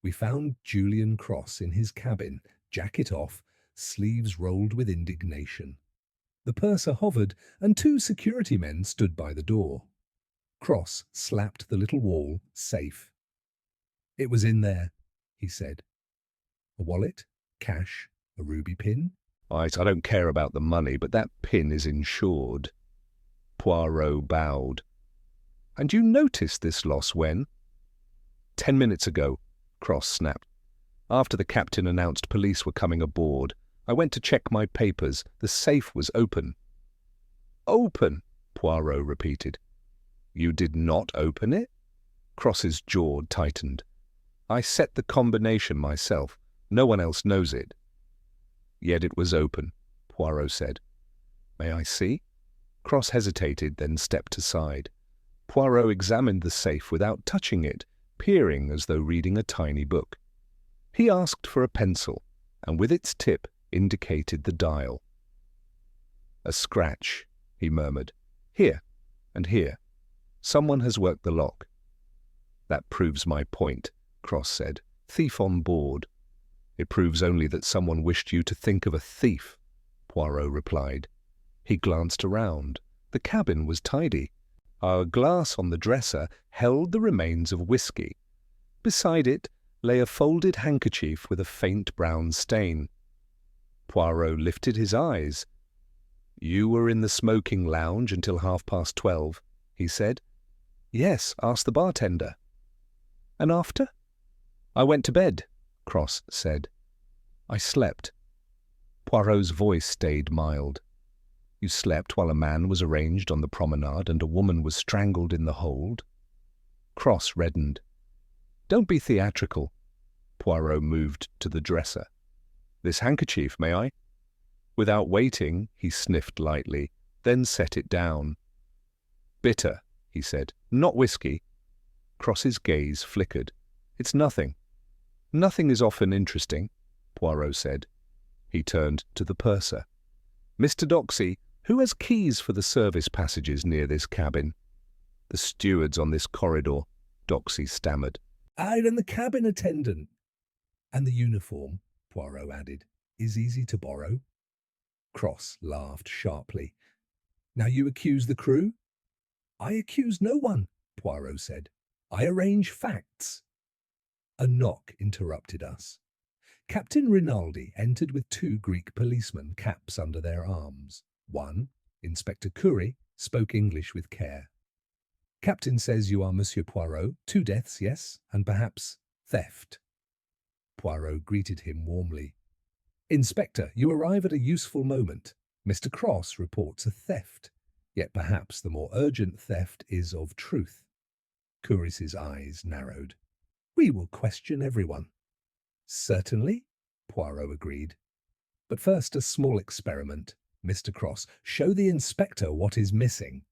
We found Julian Cross in his cabin, jacket off, sleeves rolled with indignation. The purser hovered, and 2 security men stood by the door. Cross slapped the little wall, safe. It was in there, he said. A wallet, cash, a ruby pin. I don't care about the money, but that pin is insured. Poirot bowed. And you noticed this loss when? 10 minutes ago, Cross snapped. After the captain announced police were coming aboard, I went to check my papers. The safe was open. Open, Poirot repeated. You did not open it? Cross's jaw tightened. I set the combination myself. No one else knows it. Yet it was open, Poirot said. May I see? Cross hesitated, then stepped aside. Poirot examined the safe without touching it, peering as though reading a tiny book. He asked for a pencil, and with its tip indicated the dial. A scratch, he murmured. Here, and here. Someone has worked the lock. That proves my point, Cross said. Thief on board. It proves only that someone wished you to think of a thief, Poirot replied. He glanced around. The cabin was tidy. Our glass on the dresser held the remains of whiskey. Beside it lay a folded handkerchief with a faint brown stain. Poirot lifted his eyes. You were in the smoking lounge until 12:30, he said. Yes, ask the bartender. And after? I went to bed, Cross said. I slept. Poirot's voice stayed mild. You slept while a man was arranged on the promenade and a woman was strangled in the hold? Cross reddened. Don't be theatrical. Poirot moved to the dresser. This handkerchief, may I? Without waiting, he sniffed lightly, then set it down. Bitter, he said. Not whiskey. Cross's gaze flickered. It's nothing. Nothing is often interesting, Poirot said. He turned to the purser. Mr. Doxy, who has keys for the service passages near this cabin? The stewards on this corridor, Doxy stammered. And the cabin attendant. And the uniform, Poirot added, is easy to borrow. Cross laughed sharply. Now you accuse the crew? I accuse no one, Poirot said. I arrange facts. A knock interrupted us. Captain Rinaldi entered with 2 Greek policemen, caps under their arms. One, Inspector Curry, spoke English with care. Captain says you are Monsieur Poirot. 2 deaths, yes, and perhaps theft. Poirot greeted him warmly. Inspector, you arrive at a useful moment. Mr. Cross reports a theft, yet perhaps the more urgent theft is of truth. Curry's eyes narrowed. We will question everyone. Certainly, Poirot agreed. But first a small experiment. Mr. Cross, show the inspector what is missing.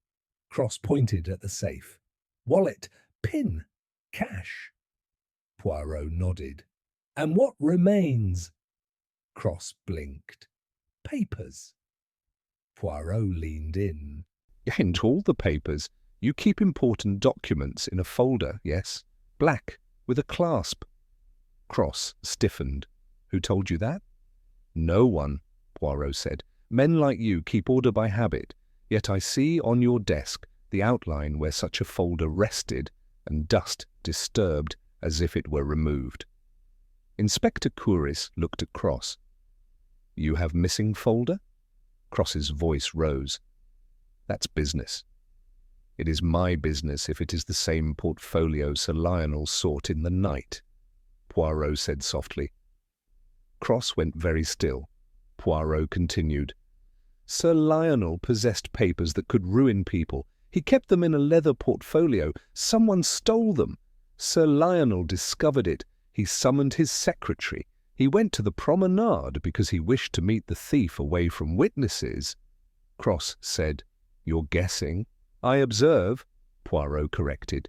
Cross pointed at the safe. Wallet, pin, cash. Poirot nodded. And what remains? Cross blinked. Papers. Poirot leaned in. Ain't all the papers. You keep important documents in a folder, yes? Black, with a clasp. Cross stiffened. Who told you that? No one, Poirot said. Men like you keep order by habit, yet I see on your desk the outline where such a folder rested, and dust disturbed as if it were removed. Inspector Couris looked at Cross. You have missing folder? Cross's voice rose. That's business. It is my business if it is the same portfolio Sir Lionel sought in the night, Poirot said softly. Cross went very still. Poirot continued. Sir Lionel possessed papers that could ruin people. He kept them in a leather portfolio. Someone stole them. Sir Lionel discovered it. He summoned his secretary. He went to the Promenade because he wished to meet the thief away from witnesses. Cross said, You're guessing. I observe, Poirot corrected.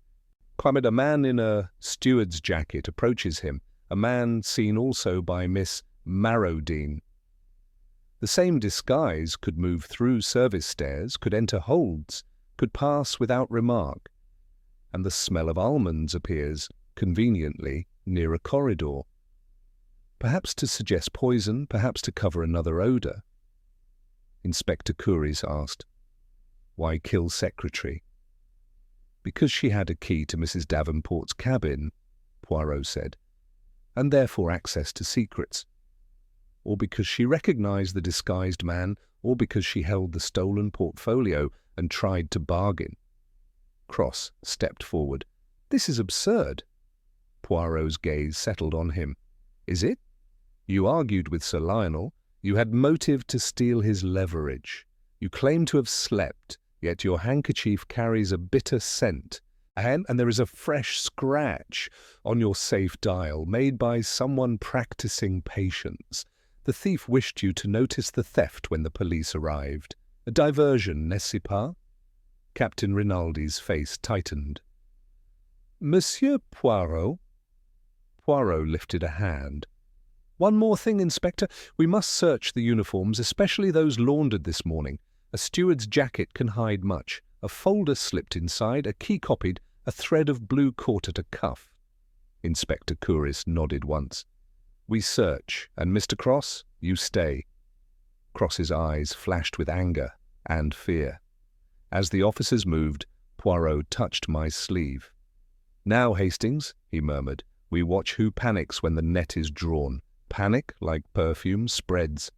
A man in a steward's jacket approaches him, a man seen also by Miss Marrodine. The same disguise could move through service stairs, could enter holds, could pass without remark, and the smell of almonds appears, conveniently, near a corridor. Perhaps to suggest poison, perhaps to cover another odour. Inspector Couris asked, Why kill secretary? Because she had a key to Mrs. Davenport's cabin, Poirot said, and therefore access to secrets. Or because she recognized the disguised man, or because she held the stolen portfolio and tried to bargain. Cross stepped forward. This is absurd. Poirot's gaze settled on him. Is it? You argued with Sir Lionel. You had motive to steal his leverage. You claim to have slept, yet your handkerchief carries a bitter scent, and there is a fresh scratch on your safe dial made by someone practicing patience. The thief wished you to notice the theft when the police arrived. A diversion, n'est-ce pas? Captain Rinaldi's face tightened. Monsieur Poirot? Poirot lifted a hand. One more thing, Inspector. We must search the uniforms, especially those laundered this morning. A steward's jacket can hide much. A folder slipped inside, a key copied, a thread of blue caught at a cuff. Inspector Couris nodded once. We search, and Mr. Cross, you stay. Cross's eyes flashed with anger and fear. As the officers moved, Poirot touched my sleeve. Now, Hastings, he murmured, we watch who panics when the net is drawn. Panic, like perfume, spreads.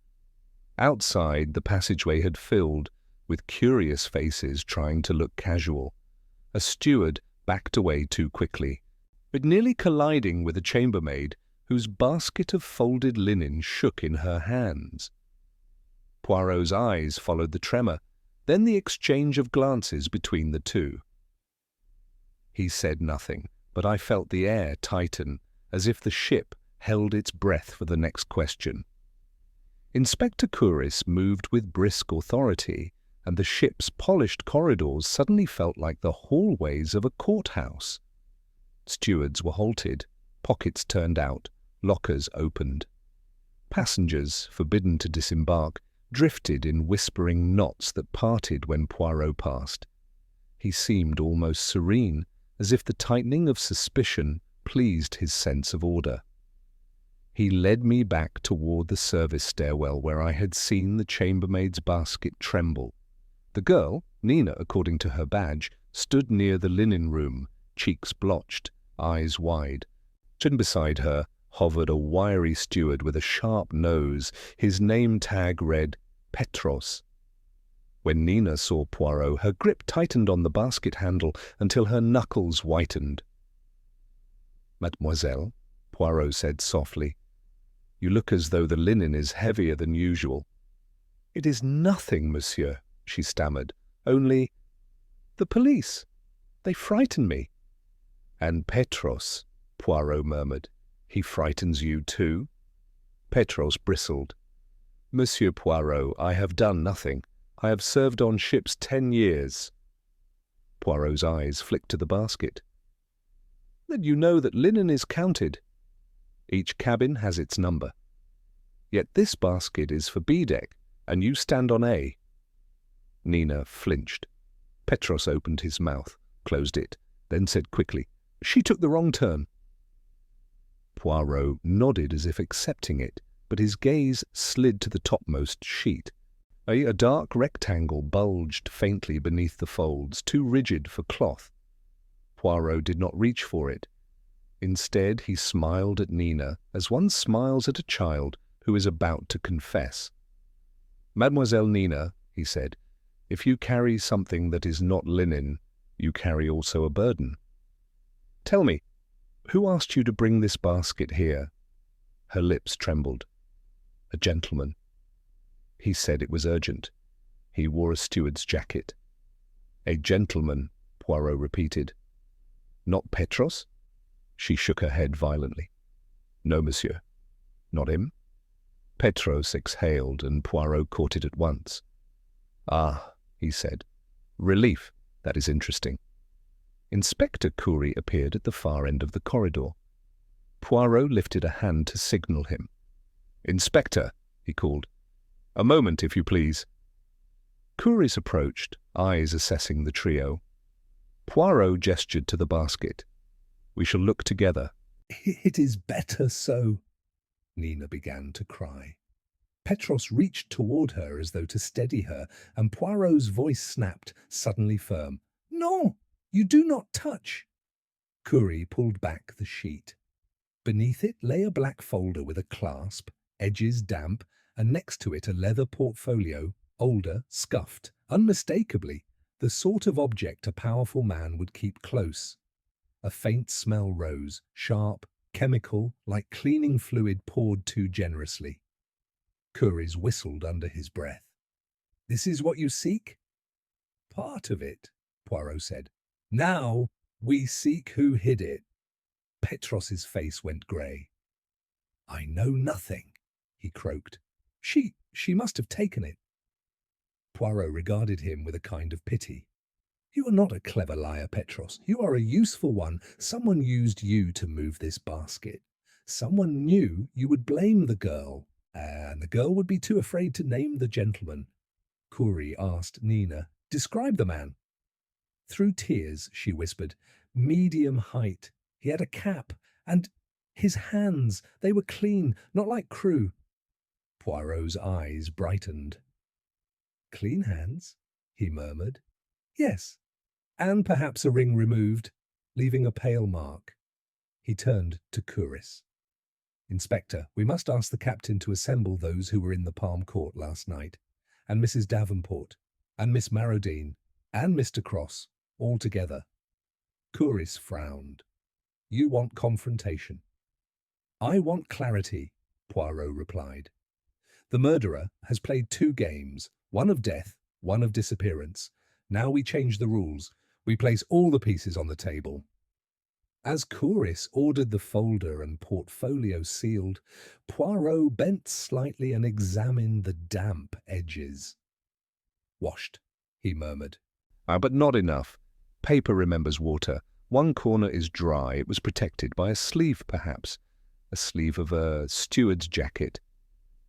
Outside, the passageway had filled, with curious faces trying to look casual. A steward backed away too quickly, but nearly colliding with a chambermaid whose basket of folded linen shook in her hands. Poirot's eyes followed the tremor, then the exchange of glances between the two. He said nothing, but I felt the air tighten, as if the ship held its breath for the next question. Inspector Couris moved with brisk authority, and the ship's polished corridors suddenly felt like the hallways of a courthouse. Stewards were halted, pockets turned out, lockers opened. Passengers, forbidden to disembark, drifted in whispering knots that parted when Poirot passed. He seemed almost serene, as if the tightening of suspicion pleased his sense of order. He led me back toward the service stairwell where I had seen the chambermaid's basket tremble. The girl, Nina according to her badge, stood near the linen room, cheeks blotched, eyes wide. And beside her hovered a wiry steward with a sharp nose. His name tag read Petros. When Nina saw Poirot, her grip tightened on the basket handle until her knuckles whitened. Mademoiselle, Poirot said softly, you look as though the linen is heavier than usual. It is nothing, monsieur, she stammered. Only the police. They frighten me. And Petros, Poirot murmured. He frightens you too? Petros bristled. Monsieur Poirot, I have done nothing. I have served on ships 10 years. Poirot's eyes flicked to the basket. Then you know that linen is counted. Each cabin has its number. Yet this basket is for B deck, and you stand on A. Nina flinched. Petros opened his mouth, closed it, then said quickly, "She took the wrong turn." Poirot nodded as if accepting it, but his gaze slid to the topmost sheet. A dark rectangle bulged faintly beneath the folds, too rigid for cloth. Poirot did not reach for it. Instead, he smiled at Nina as one smiles at a child who is about to confess. "Mademoiselle Nina," he said, "if you carry something that is not linen, you carry also a burden. Tell me, who asked you to bring this basket here?" Her lips trembled. "A gentleman. He said it was urgent. He wore a steward's jacket." "A gentleman," Poirot repeated. "Not Petros?" She shook her head violently. "No, monsieur. Not him?" Petros exhaled, and Poirot caught it at once. "Ah," he said. "Relief. That is interesting." Inspector Khoury appeared at the far end of the corridor. Poirot lifted a hand to signal him. "Inspector," he called. "A moment, if you please." Khoury approached, eyes assessing the trio. Poirot gestured to the basket. "We shall look together." "It is better so." Nina began to cry. Petros reached toward her as though to steady her, and Poirot's voice snapped, suddenly firm. "No, you do not touch." Khoury pulled back the sheet. Beneath it lay a black folder with a clasp, edges damp, and next to it a leather portfolio, older, scuffed, unmistakably, the sort of object a powerful man would keep close. A faint smell rose, sharp, chemical, like cleaning fluid poured too generously. Khoury whistled under his breath. "This is what you seek?" "Part of it," Poirot said. "Now we seek who hid it." Petros's face went grey. "I know nothing," he croaked. She must have taken it." Poirot regarded him with a kind of pity. "You are not a clever liar, Petros. You are a useful one. Someone used you to move this basket. Someone knew you would blame the girl, and the girl would be too afraid to name the gentleman." Khoury asked Nina, "Describe the man." Through tears, she whispered, "Medium height. He had a cap, and his hands, they were clean, not like crew." Poirot's eyes brightened. "Clean hands?" he murmured. "Yes, and perhaps a ring removed, leaving a pale mark." He turned to Khoury. "Inspector, we must ask the captain to assemble those who were in the Palm Court last night, and Mrs. Davenport, and Miss Marrodine, and Mr. Cross, all together." Khoury frowned. "You want confrontation." "I want clarity," Poirot replied. "The murderer has played 2 games, one of death, one of disappearance. Now we change the rules. We place all the pieces on the table." As Khoury ordered the folder and portfolio sealed, Poirot bent slightly and examined the damp edges. "Washed," he murmured. But not enough. Paper remembers water. One corner is dry. It was protected by a sleeve, perhaps. A sleeve of a steward's jacket.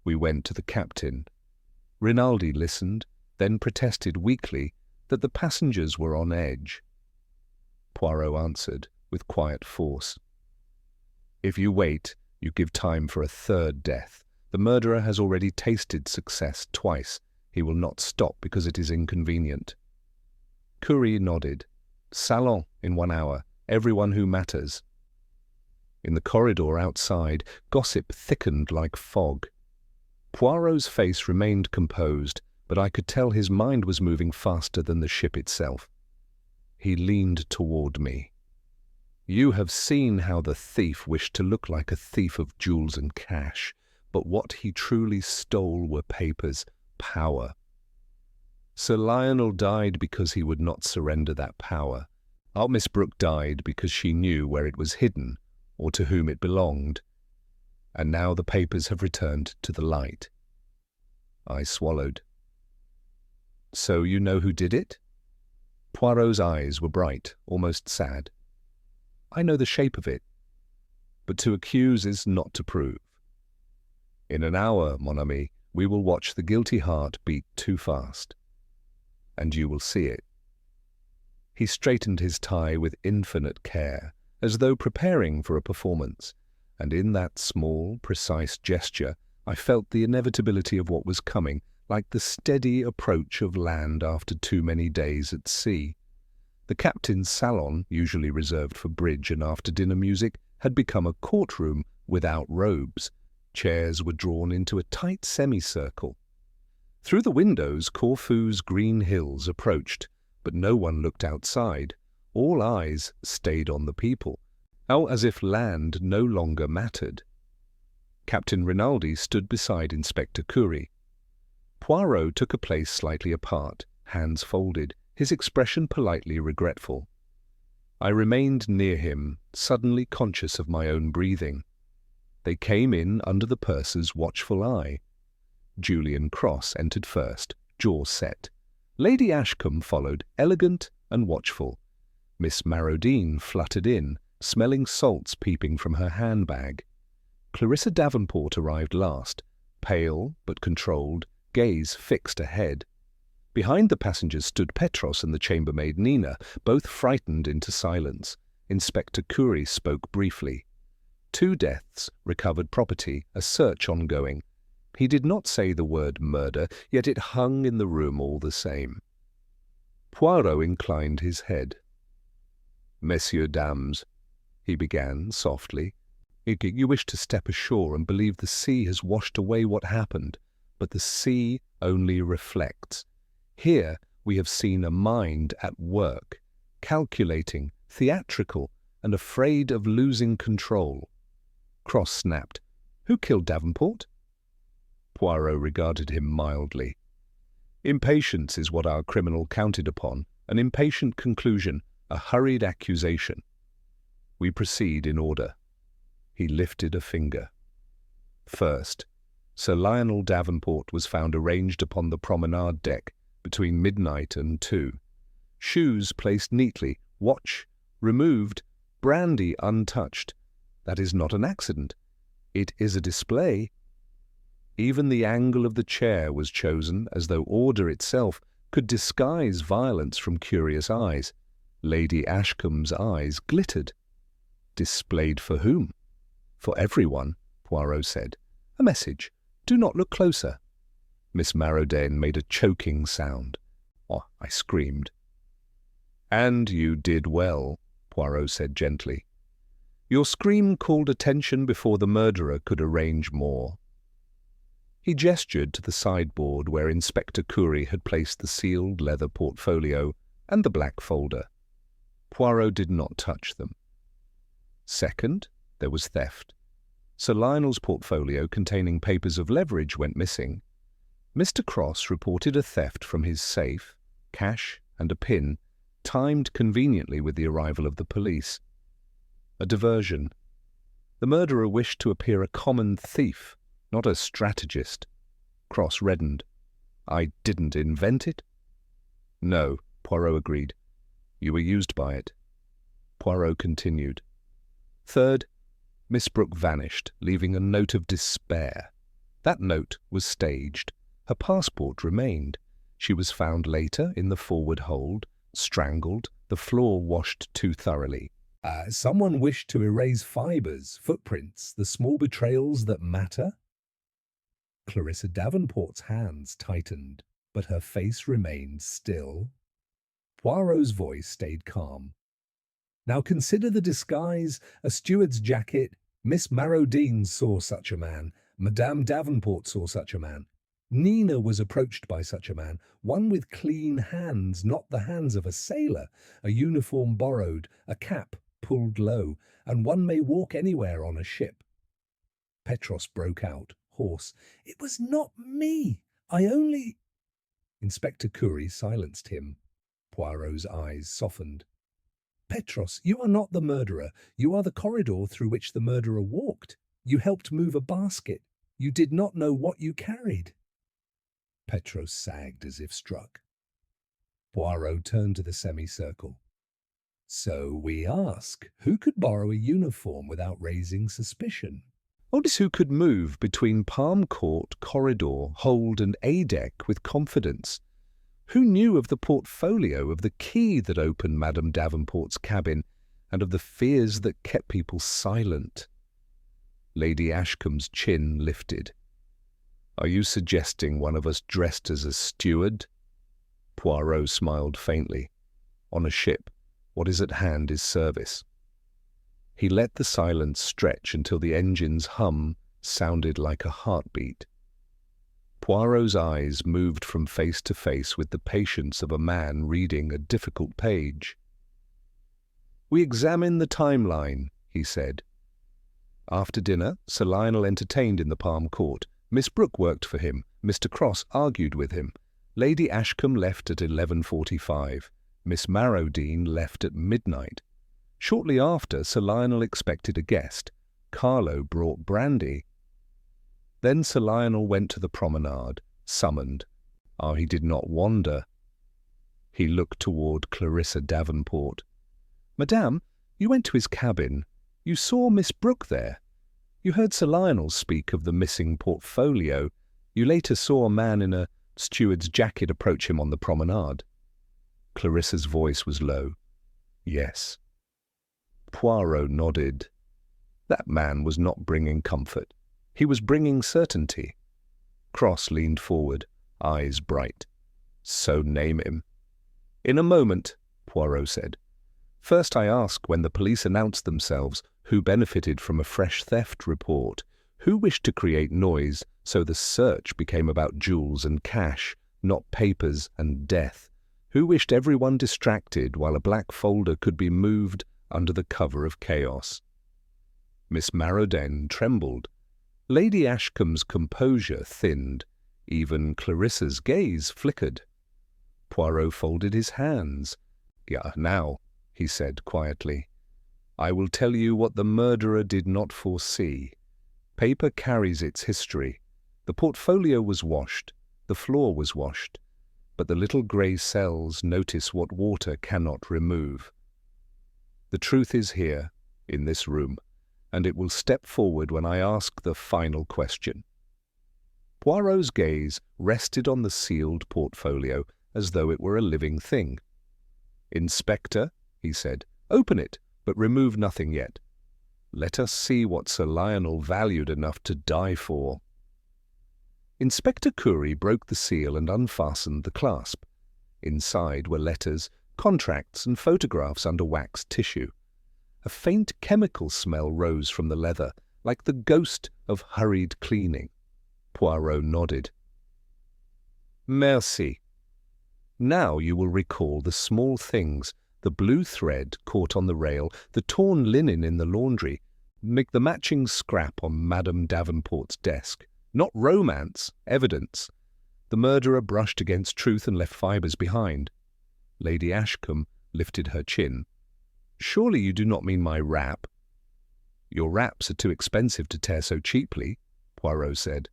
We went to the captain. Rinaldi listened, then protested weakly that the passengers were on edge. Poirot answered with quiet force. "If you wait, you give time for a 3rd death. The murderer has already tasted success twice. He will not stop because it is inconvenient." Khoury nodded. "Salon in 1 hour. Everyone who matters." In the corridor outside, gossip thickened like fog. Poirot's face remained composed, but I could tell his mind was moving faster than the ship itself. He leaned toward me. "You have seen how the thief wished to look like a thief of jewels and cash, but what he truly stole were papers, power. Sir Lionel died because he would not surrender that power. Our Miss Brooke died because she knew where it was hidden, or to whom it belonged. And now the papers have returned to the light." I swallowed. "So you know who did it?" Poirot's eyes were bright, almost sad. I know the shape of it. But to accuse is not to prove. In an hour, mon ami, we will watch the guilty heart beat too fast. And you will see it." He straightened his tie with infinite care, as though preparing for a performance, and in that small, precise gesture I felt the inevitability of what was coming, like the steady approach of land after too many days at sea. The captain's salon, usually reserved for bridge and after-dinner music, had become a courtroom without robes. Chairs were drawn into a tight semicircle. Through the windows, Corfu's green hills approached, but no one looked outside. All eyes stayed on the people, as if land no longer mattered. Captain Rinaldi stood beside Inspector Curry. Poirot took a place slightly apart, hands folded, his expression politely regretful. I remained near him, suddenly conscious of my own breathing. They came in under the purser's watchful eye. Julian Cross entered first, jaw set. Lady Ashcombe followed, elegant and watchful. Miss Marrodine fluttered in, smelling salts peeping from her handbag. Clarissa Davenport arrived last, pale but controlled, gaze fixed ahead. Behind the passengers stood Petros and the chambermaid Nina, both frightened into silence. Inspector Curry spoke briefly. 2 deaths, recovered property, a search ongoing. He did not say the word murder, yet it hung in the room all the same. Poirot inclined his head. "Messieurs, dames," he began softly, "you wish to step ashore and believe the sea has washed away what happened, but the sea only reflects. Here we have seen a mind at work, calculating, theatrical, and afraid of losing control." Cross snapped, "Who killed Davenport?" Poirot regarded him mildly. "Impatience is what our criminal counted upon, an impatient conclusion, a hurried accusation. We proceed in order." He lifted a finger. First, Sir Lionel Davenport was found arranged upon the promenade deck between midnight and 2. Shoes placed neatly, watch removed, brandy untouched. That is not an accident. It is a display. Even the angle of the chair was chosen as though order itself could disguise violence from curious eyes. Lady Ashcombe's eyes glittered. Displayed for whom? For everyone, Poirot said. A message. Do not look closer. Miss Marrodine made a choking sound. Oh, I screamed. And you did well, Poirot said gently. Your scream called attention before the murderer could arrange more. He gestured to the sideboard where Inspector Curry had placed the sealed leather portfolio and the black folder. Poirot did not touch them. Second, there was theft. Sir Lionel's portfolio containing papers of leverage went missing. Mr. Cross reported a theft from his safe, cash and a pin, timed conveniently with the arrival of the police. A diversion. The murderer wished to appear a common thief, not a strategist. Cross reddened. I didn't invent it? No, Poirot agreed. You were used by it. Poirot continued. Third, Miss Brooke vanished, leaving a note of despair. That note was staged. Her passport remained. She was found later in the forward hold, strangled, the floor washed too thoroughly. Someone wished to erase fibres, footprints, the small betrayals that matter? Clarissa Davenport's hands tightened, but her face remained still. Poirot's voice stayed calm. Now consider the disguise, a steward's jacket. Miss Marrodine saw such a man. Madame Davenport saw such a man. Nina was approached by such a man, one with clean hands, not the hands of a sailor, a uniform borrowed, a cap pulled low, and one may walk anywhere on a ship. Petros broke out, hoarse. It was not me. I only... Inspector Curry silenced him. Poirot's eyes softened. Petros, you are not the murderer. You are the corridor through which the murderer walked. You helped move a basket. You did not know what you carried. Petros sagged as if struck. Poirot turned to the semicircle. So we ask, who could borrow a uniform without raising suspicion? Notice who could move between Palm Court, corridor, hold and A-deck with confidence. Who knew of the portfolio, of the key that opened Madame Davenport's cabin, and of the fears that kept people silent? Lady Ashcombe's chin lifted. Are you suggesting one of us dressed as a steward? Poirot smiled faintly. On a ship, what is at hand is service. He let the silence stretch until the engine's hum sounded like a heartbeat. Poirot's eyes moved from face to face with the patience of a man reading a difficult page. We examine the timeline, he said. After dinner, Sir Lionel entertained in the Palm Court. Miss Brooke worked for him. Mr. Cross argued with him. Lady Ashcombe left at 11:45. Miss Marrowdean left at midnight. Shortly after, Sir Lionel expected a guest. Carlo brought brandy. Then Sir Lionel went to the promenade, summoned. He did not wander. He looked toward Clarissa Davenport. Madame, you went to his cabin. You saw Miss Brooke there. You heard Sir Lionel speak of the missing portfolio. You later saw a man in a steward's jacket approach him on the promenade. Clarissa's voice was low. Yes. Poirot nodded. That man was not bringing comfort. He was bringing certainty. Cross leaned forward, eyes bright. So name him. In a moment, Poirot said. First I ask, when the police announced themselves, who benefited from a fresh theft report, who wished to create noise so the search became about jewels and cash, not papers and death, who wished everyone distracted while a black folder could be moved under the cover of chaos. Miss Marrowdean trembled. Lady Ashcombe's composure thinned. Even Clarissa's gaze flickered. Poirot folded his hands. Now, he said quietly, I will tell you what the murderer did not foresee. Paper carries its history. The portfolio was washed. The floor was washed. But the little grey cells notice what water cannot remove. The truth is here, in this room, and it will step forward when I ask the final question. Poirot's gaze rested on the sealed portfolio as though it were a living thing. Inspector, he said, open it, but remove nothing yet. Let us see what Sir Lionel valued enough to die for. Inspector Curry broke the seal and unfastened the clasp. Inside were letters, contracts and photographs under wax tissue. A faint chemical smell rose from the leather, like the ghost of hurried cleaning. Poirot nodded. Merci. Now you will recall the small things, the blue thread caught on the rail, the torn linen in the laundry, make the matching scrap on Madame Davenport's desk. Not romance, evidence. The murderer brushed against truth and left fibres behind. Lady Ashcombe lifted her chin. Surely you do not mean my wrap? Your wraps are too expensive to tear so cheaply, Poirot said,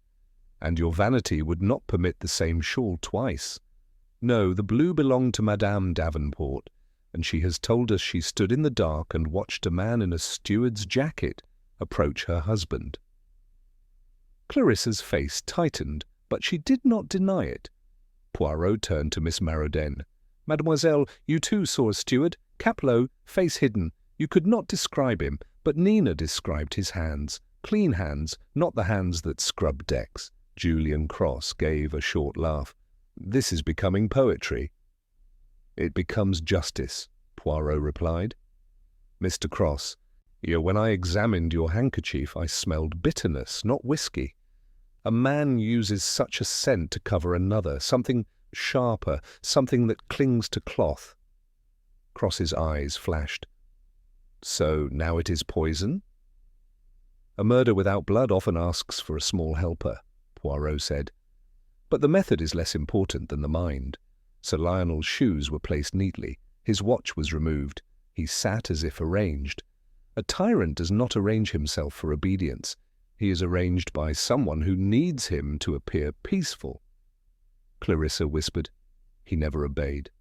and your vanity would not permit the same shawl twice. No, the blue belonged to Madame Davenport, and she has told us she stood in the dark and watched a man in a steward's jacket approach her husband. Clarissa's face tightened, but she did not deny it. Poirot turned to Miss Marrowdean. Mademoiselle, you too saw a steward, cap low, face hidden. You could not describe him, but Nina described his hands. Clean hands, not the hands that scrub decks. Julian Cross gave a short laugh. This is becoming poetry. It becomes justice, Poirot replied. Mr. Cross, when I examined your handkerchief, I smelled bitterness, not whiskey. A man uses such a scent to cover another, something sharper, something that clings to cloth. Cross's eyes flashed. So now it is poison? A murder without blood often asks for a small helper, Poirot said. But the method is less important than the mind. Sir Lionel's shoes were placed neatly. His watch was removed. He sat as if arranged. A tyrant does not arrange himself for obedience. He is arranged by someone who needs him to appear peaceful. Clarissa whispered. He never obeyed.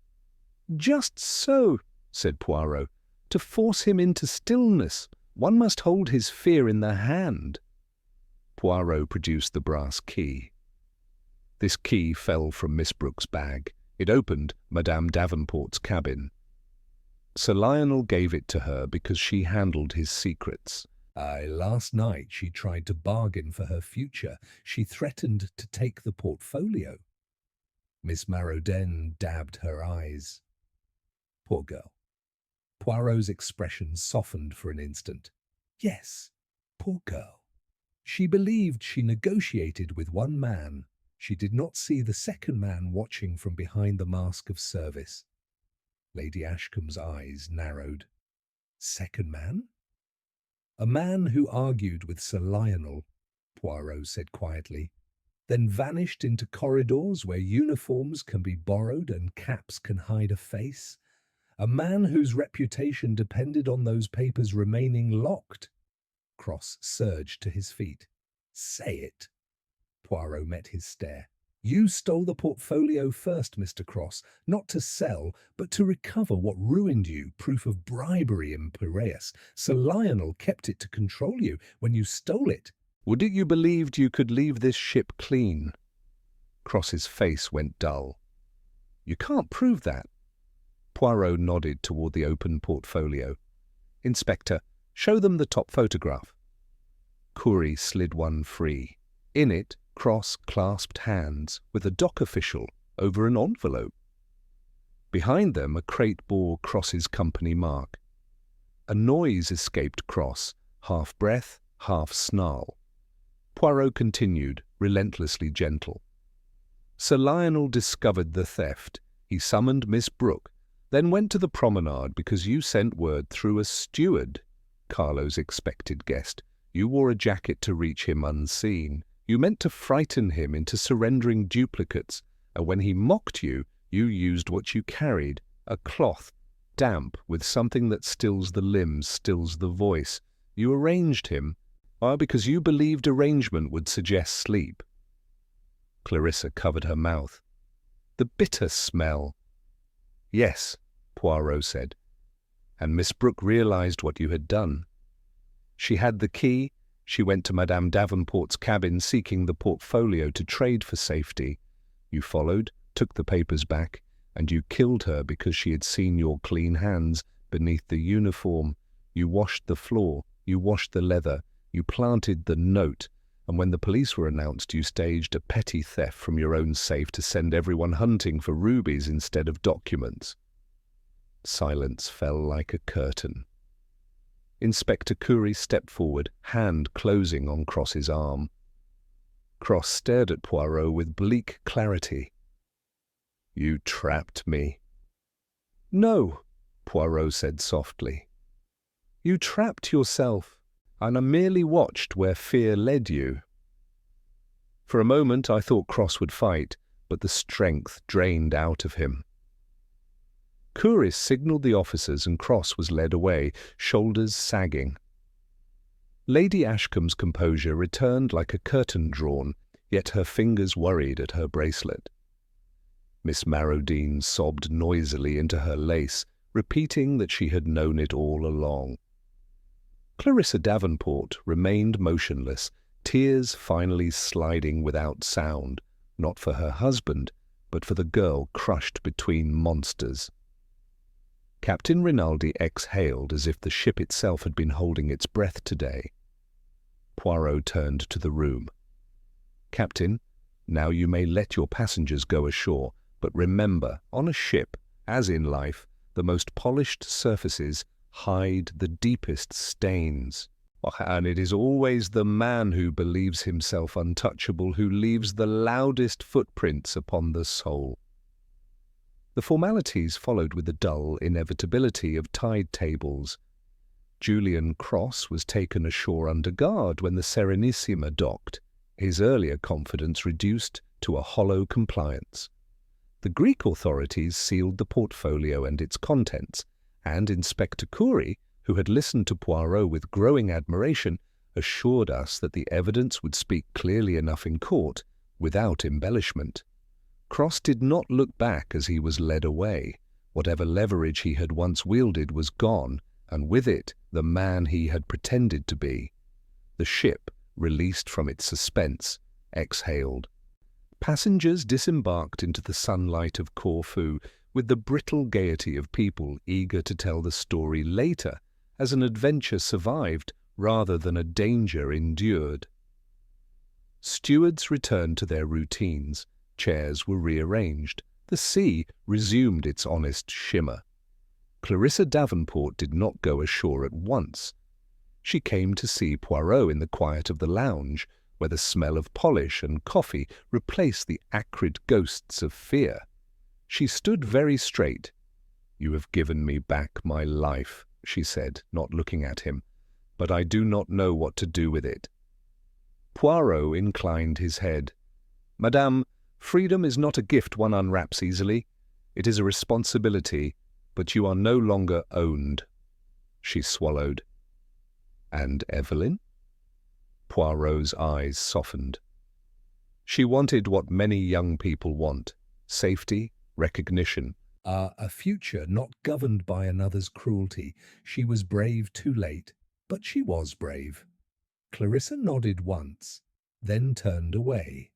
Just so, said Poirot. To force him into stillness, one must hold his fear in the hand. Poirot produced the brass key. This key fell from Miss Brooke's bag. It opened Madame Davenport's cabin. Sir Lionel gave it to her because she handled his secrets. Last night she tried to bargain for her future. She threatened to take the portfolio. Miss Marauden dabbed her eyes. Poor girl. Poirot's expression softened for an instant. Yes, poor girl. She believed she negotiated with one man. She did not see the second man watching from behind the mask of service. Lady Ashcombe's eyes narrowed. Second man? A man who argued with Sir Lionel, Poirot said quietly, then vanished into corridors where uniforms can be borrowed and caps can hide a face. A man whose reputation depended on those papers remaining locked. Cross surged to his feet. Say it. Poirot met his stare. You stole the portfolio first, Mr. Cross, not to sell, but to recover what ruined you, proof of bribery in Piraeus. Sir Lionel kept it to control you when you stole it. Would it you believed you could leave this ship clean? Cross's face went dull. You can't prove that. Poirot nodded toward the open portfolio. Inspector, show them the top photograph. Curie slid one free. In it, Cross clasped hands with a dock official over an envelope. Behind them, a crate bore Cross's company mark. A noise escaped Cross, half breath, half snarl. Poirot continued, relentlessly gentle. Sir Lionel discovered the theft. He summoned Miss Brooke, then went to the promenade because you sent word through a steward, Carlo's expected guest. You wore a jacket to reach him unseen. You meant to frighten him into surrendering duplicates, and when he mocked you, you used what you carried, a cloth, damp with something that stills the limbs, stills the voice. You arranged him, because you believed arrangement would suggest sleep. Clarissa covered her mouth. The bitter smell. Yes, Poirot said, and Miss Brooke realized what you had done. She had the key. She went to Madame Davenport's cabin seeking the portfolio to trade for safety. You followed, took the papers back, and you killed her because she had seen your clean hands beneath the uniform. You washed the floor, you washed the leather, you planted the note, and when the police were announced, you staged a petty theft from your own safe to send everyone hunting for rubies instead of documents. Silence fell like a curtain. Inspector Curie stepped forward, hand closing on Cross's arm. Cross stared at Poirot with bleak clarity. You trapped me. No, Poirot said softly. You trapped yourself, and I merely watched where fear led you. For a moment I thought Cross would fight, but the strength drained out of him. Curie signalled the officers and Cross was led away, shoulders sagging. Lady Ashcombe's composure returned like a curtain drawn, yet her fingers worried at her bracelet. Miss Marauden sobbed noisily into her lace, repeating that she had known it all along. Clarissa Davenport remained motionless, tears finally sliding without sound, not for her husband, but for the girl crushed between monsters. Captain Rinaldi exhaled as if the ship itself had been holding its breath today. Poirot turned to the room. Captain, now you may let your passengers go ashore, but remember, on a ship, as in life, the most polished surfaces hide the deepest stains. And it is always the man who believes himself untouchable who leaves the loudest footprints upon the soul. The formalities followed with the dull inevitability of tide tables. Julian Cross was taken ashore under guard when the Serenissima docked, his earlier confidence reduced to a hollow compliance. The Greek authorities sealed the portfolio and its contents, and Inspector Curie, who had listened to Poirot with growing admiration, assured us that the evidence would speak clearly enough in court, without embellishment. Cross did not look back as he was led away. Whatever leverage he had once wielded was gone, and with it the man he had pretended to be. The ship, released from its suspense, exhaled. Passengers disembarked into the sunlight of Corfu with the brittle gaiety of people eager to tell the story later as an adventure survived rather than a danger endured. Stewards returned to their routines, chairs were rearranged, the sea resumed its honest shimmer. Clarissa Davenport did not go ashore at once. She came to see Poirot in the quiet of the lounge, where the smell of polish and coffee replaced the acrid ghosts of fear. She stood very straight. "You have given me back my life," she said, not looking at him, "but I do not know what to do with it." Poirot inclined his head. "Madame, freedom is not a gift one unwraps easily. It is a responsibility, but you are no longer owned." She swallowed. "And Evelyn?" Poirot's eyes softened. "She wanted what many young people want: safety, recognition." A future not governed by another's cruelty. She was brave too late, but she was brave. Clarissa nodded once, then turned away.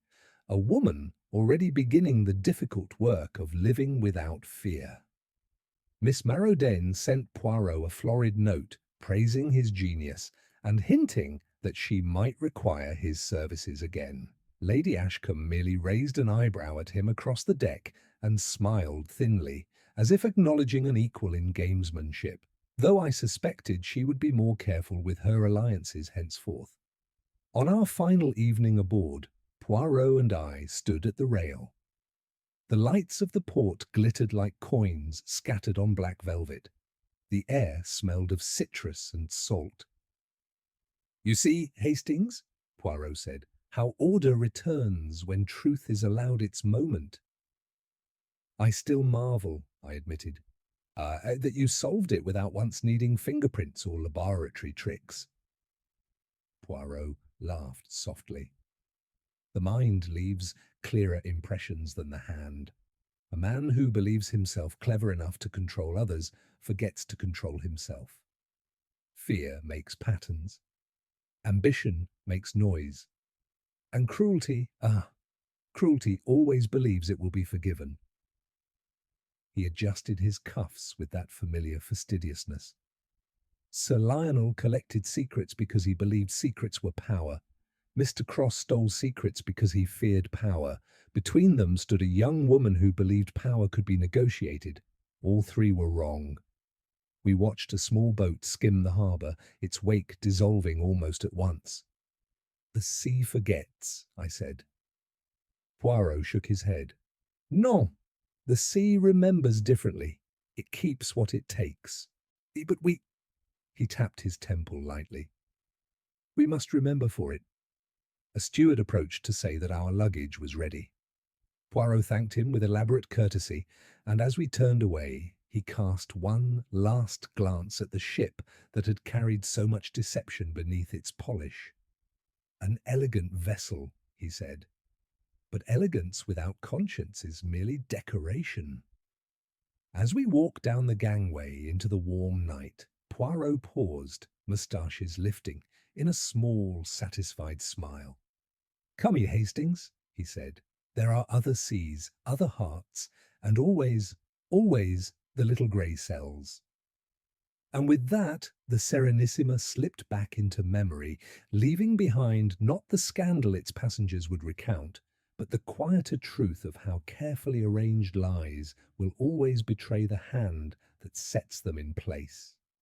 A woman already beginning the difficult work of living without fear. Miss Maraudaine sent Poirot a florid note praising his genius and hinting that she might require his services again. Lady Ashcombe merely raised an eyebrow at him across the deck and smiled thinly, as if acknowledging an equal in gamesmanship, though I suspected she would be more careful with her alliances henceforth. On our final evening aboard, Poirot and I stood at the rail. The lights of the port glittered like coins scattered on black velvet. The air smelled of citrus and salt. "You see, Hastings," Poirot said, "how order returns when truth is allowed its moment." "I still marvel," I admitted, "that you solved it without once needing fingerprints or laboratory tricks." Poirot laughed softly. "The mind leaves clearer impressions than the hand. A man who believes himself clever enough to control others forgets to control himself. Fear makes patterns. Ambition makes noise. And cruelty always believes it will be forgiven." He adjusted his cuffs with that familiar fastidiousness. "Sir Lionel collected secrets because he believed secrets were power. Mr. Cross stole secrets because he feared power. Between them stood a young woman who believed power could be negotiated. All three were wrong. We watched a small boat skim the harbour, its wake dissolving almost at once. 'The sea forgets,' I said. Poirot shook his head. 'No, the sea remembers differently. It keeps what it takes. But we—' He tapped his temple lightly. 'We must remember for it.' A steward approached to say that our luggage was ready. Poirot thanked him with elaborate courtesy, and as we turned away, he cast one last glance at the ship that had carried so much deception beneath its polish. 'An elegant vessel,' he said. 'But elegance without conscience is merely decoration.' As we walked down the gangway into the warm night, Poirot paused, moustaches lifting, in a small, satisfied smile. 'Come here, Hastings,' he said. 'There are other seas, other hearts, and always, always the little grey cells.' And with that, the Serenissima slipped back into memory, leaving behind not the scandal its passengers would recount, but the quieter truth of how carefully arranged lies will always betray the hand that sets them in place.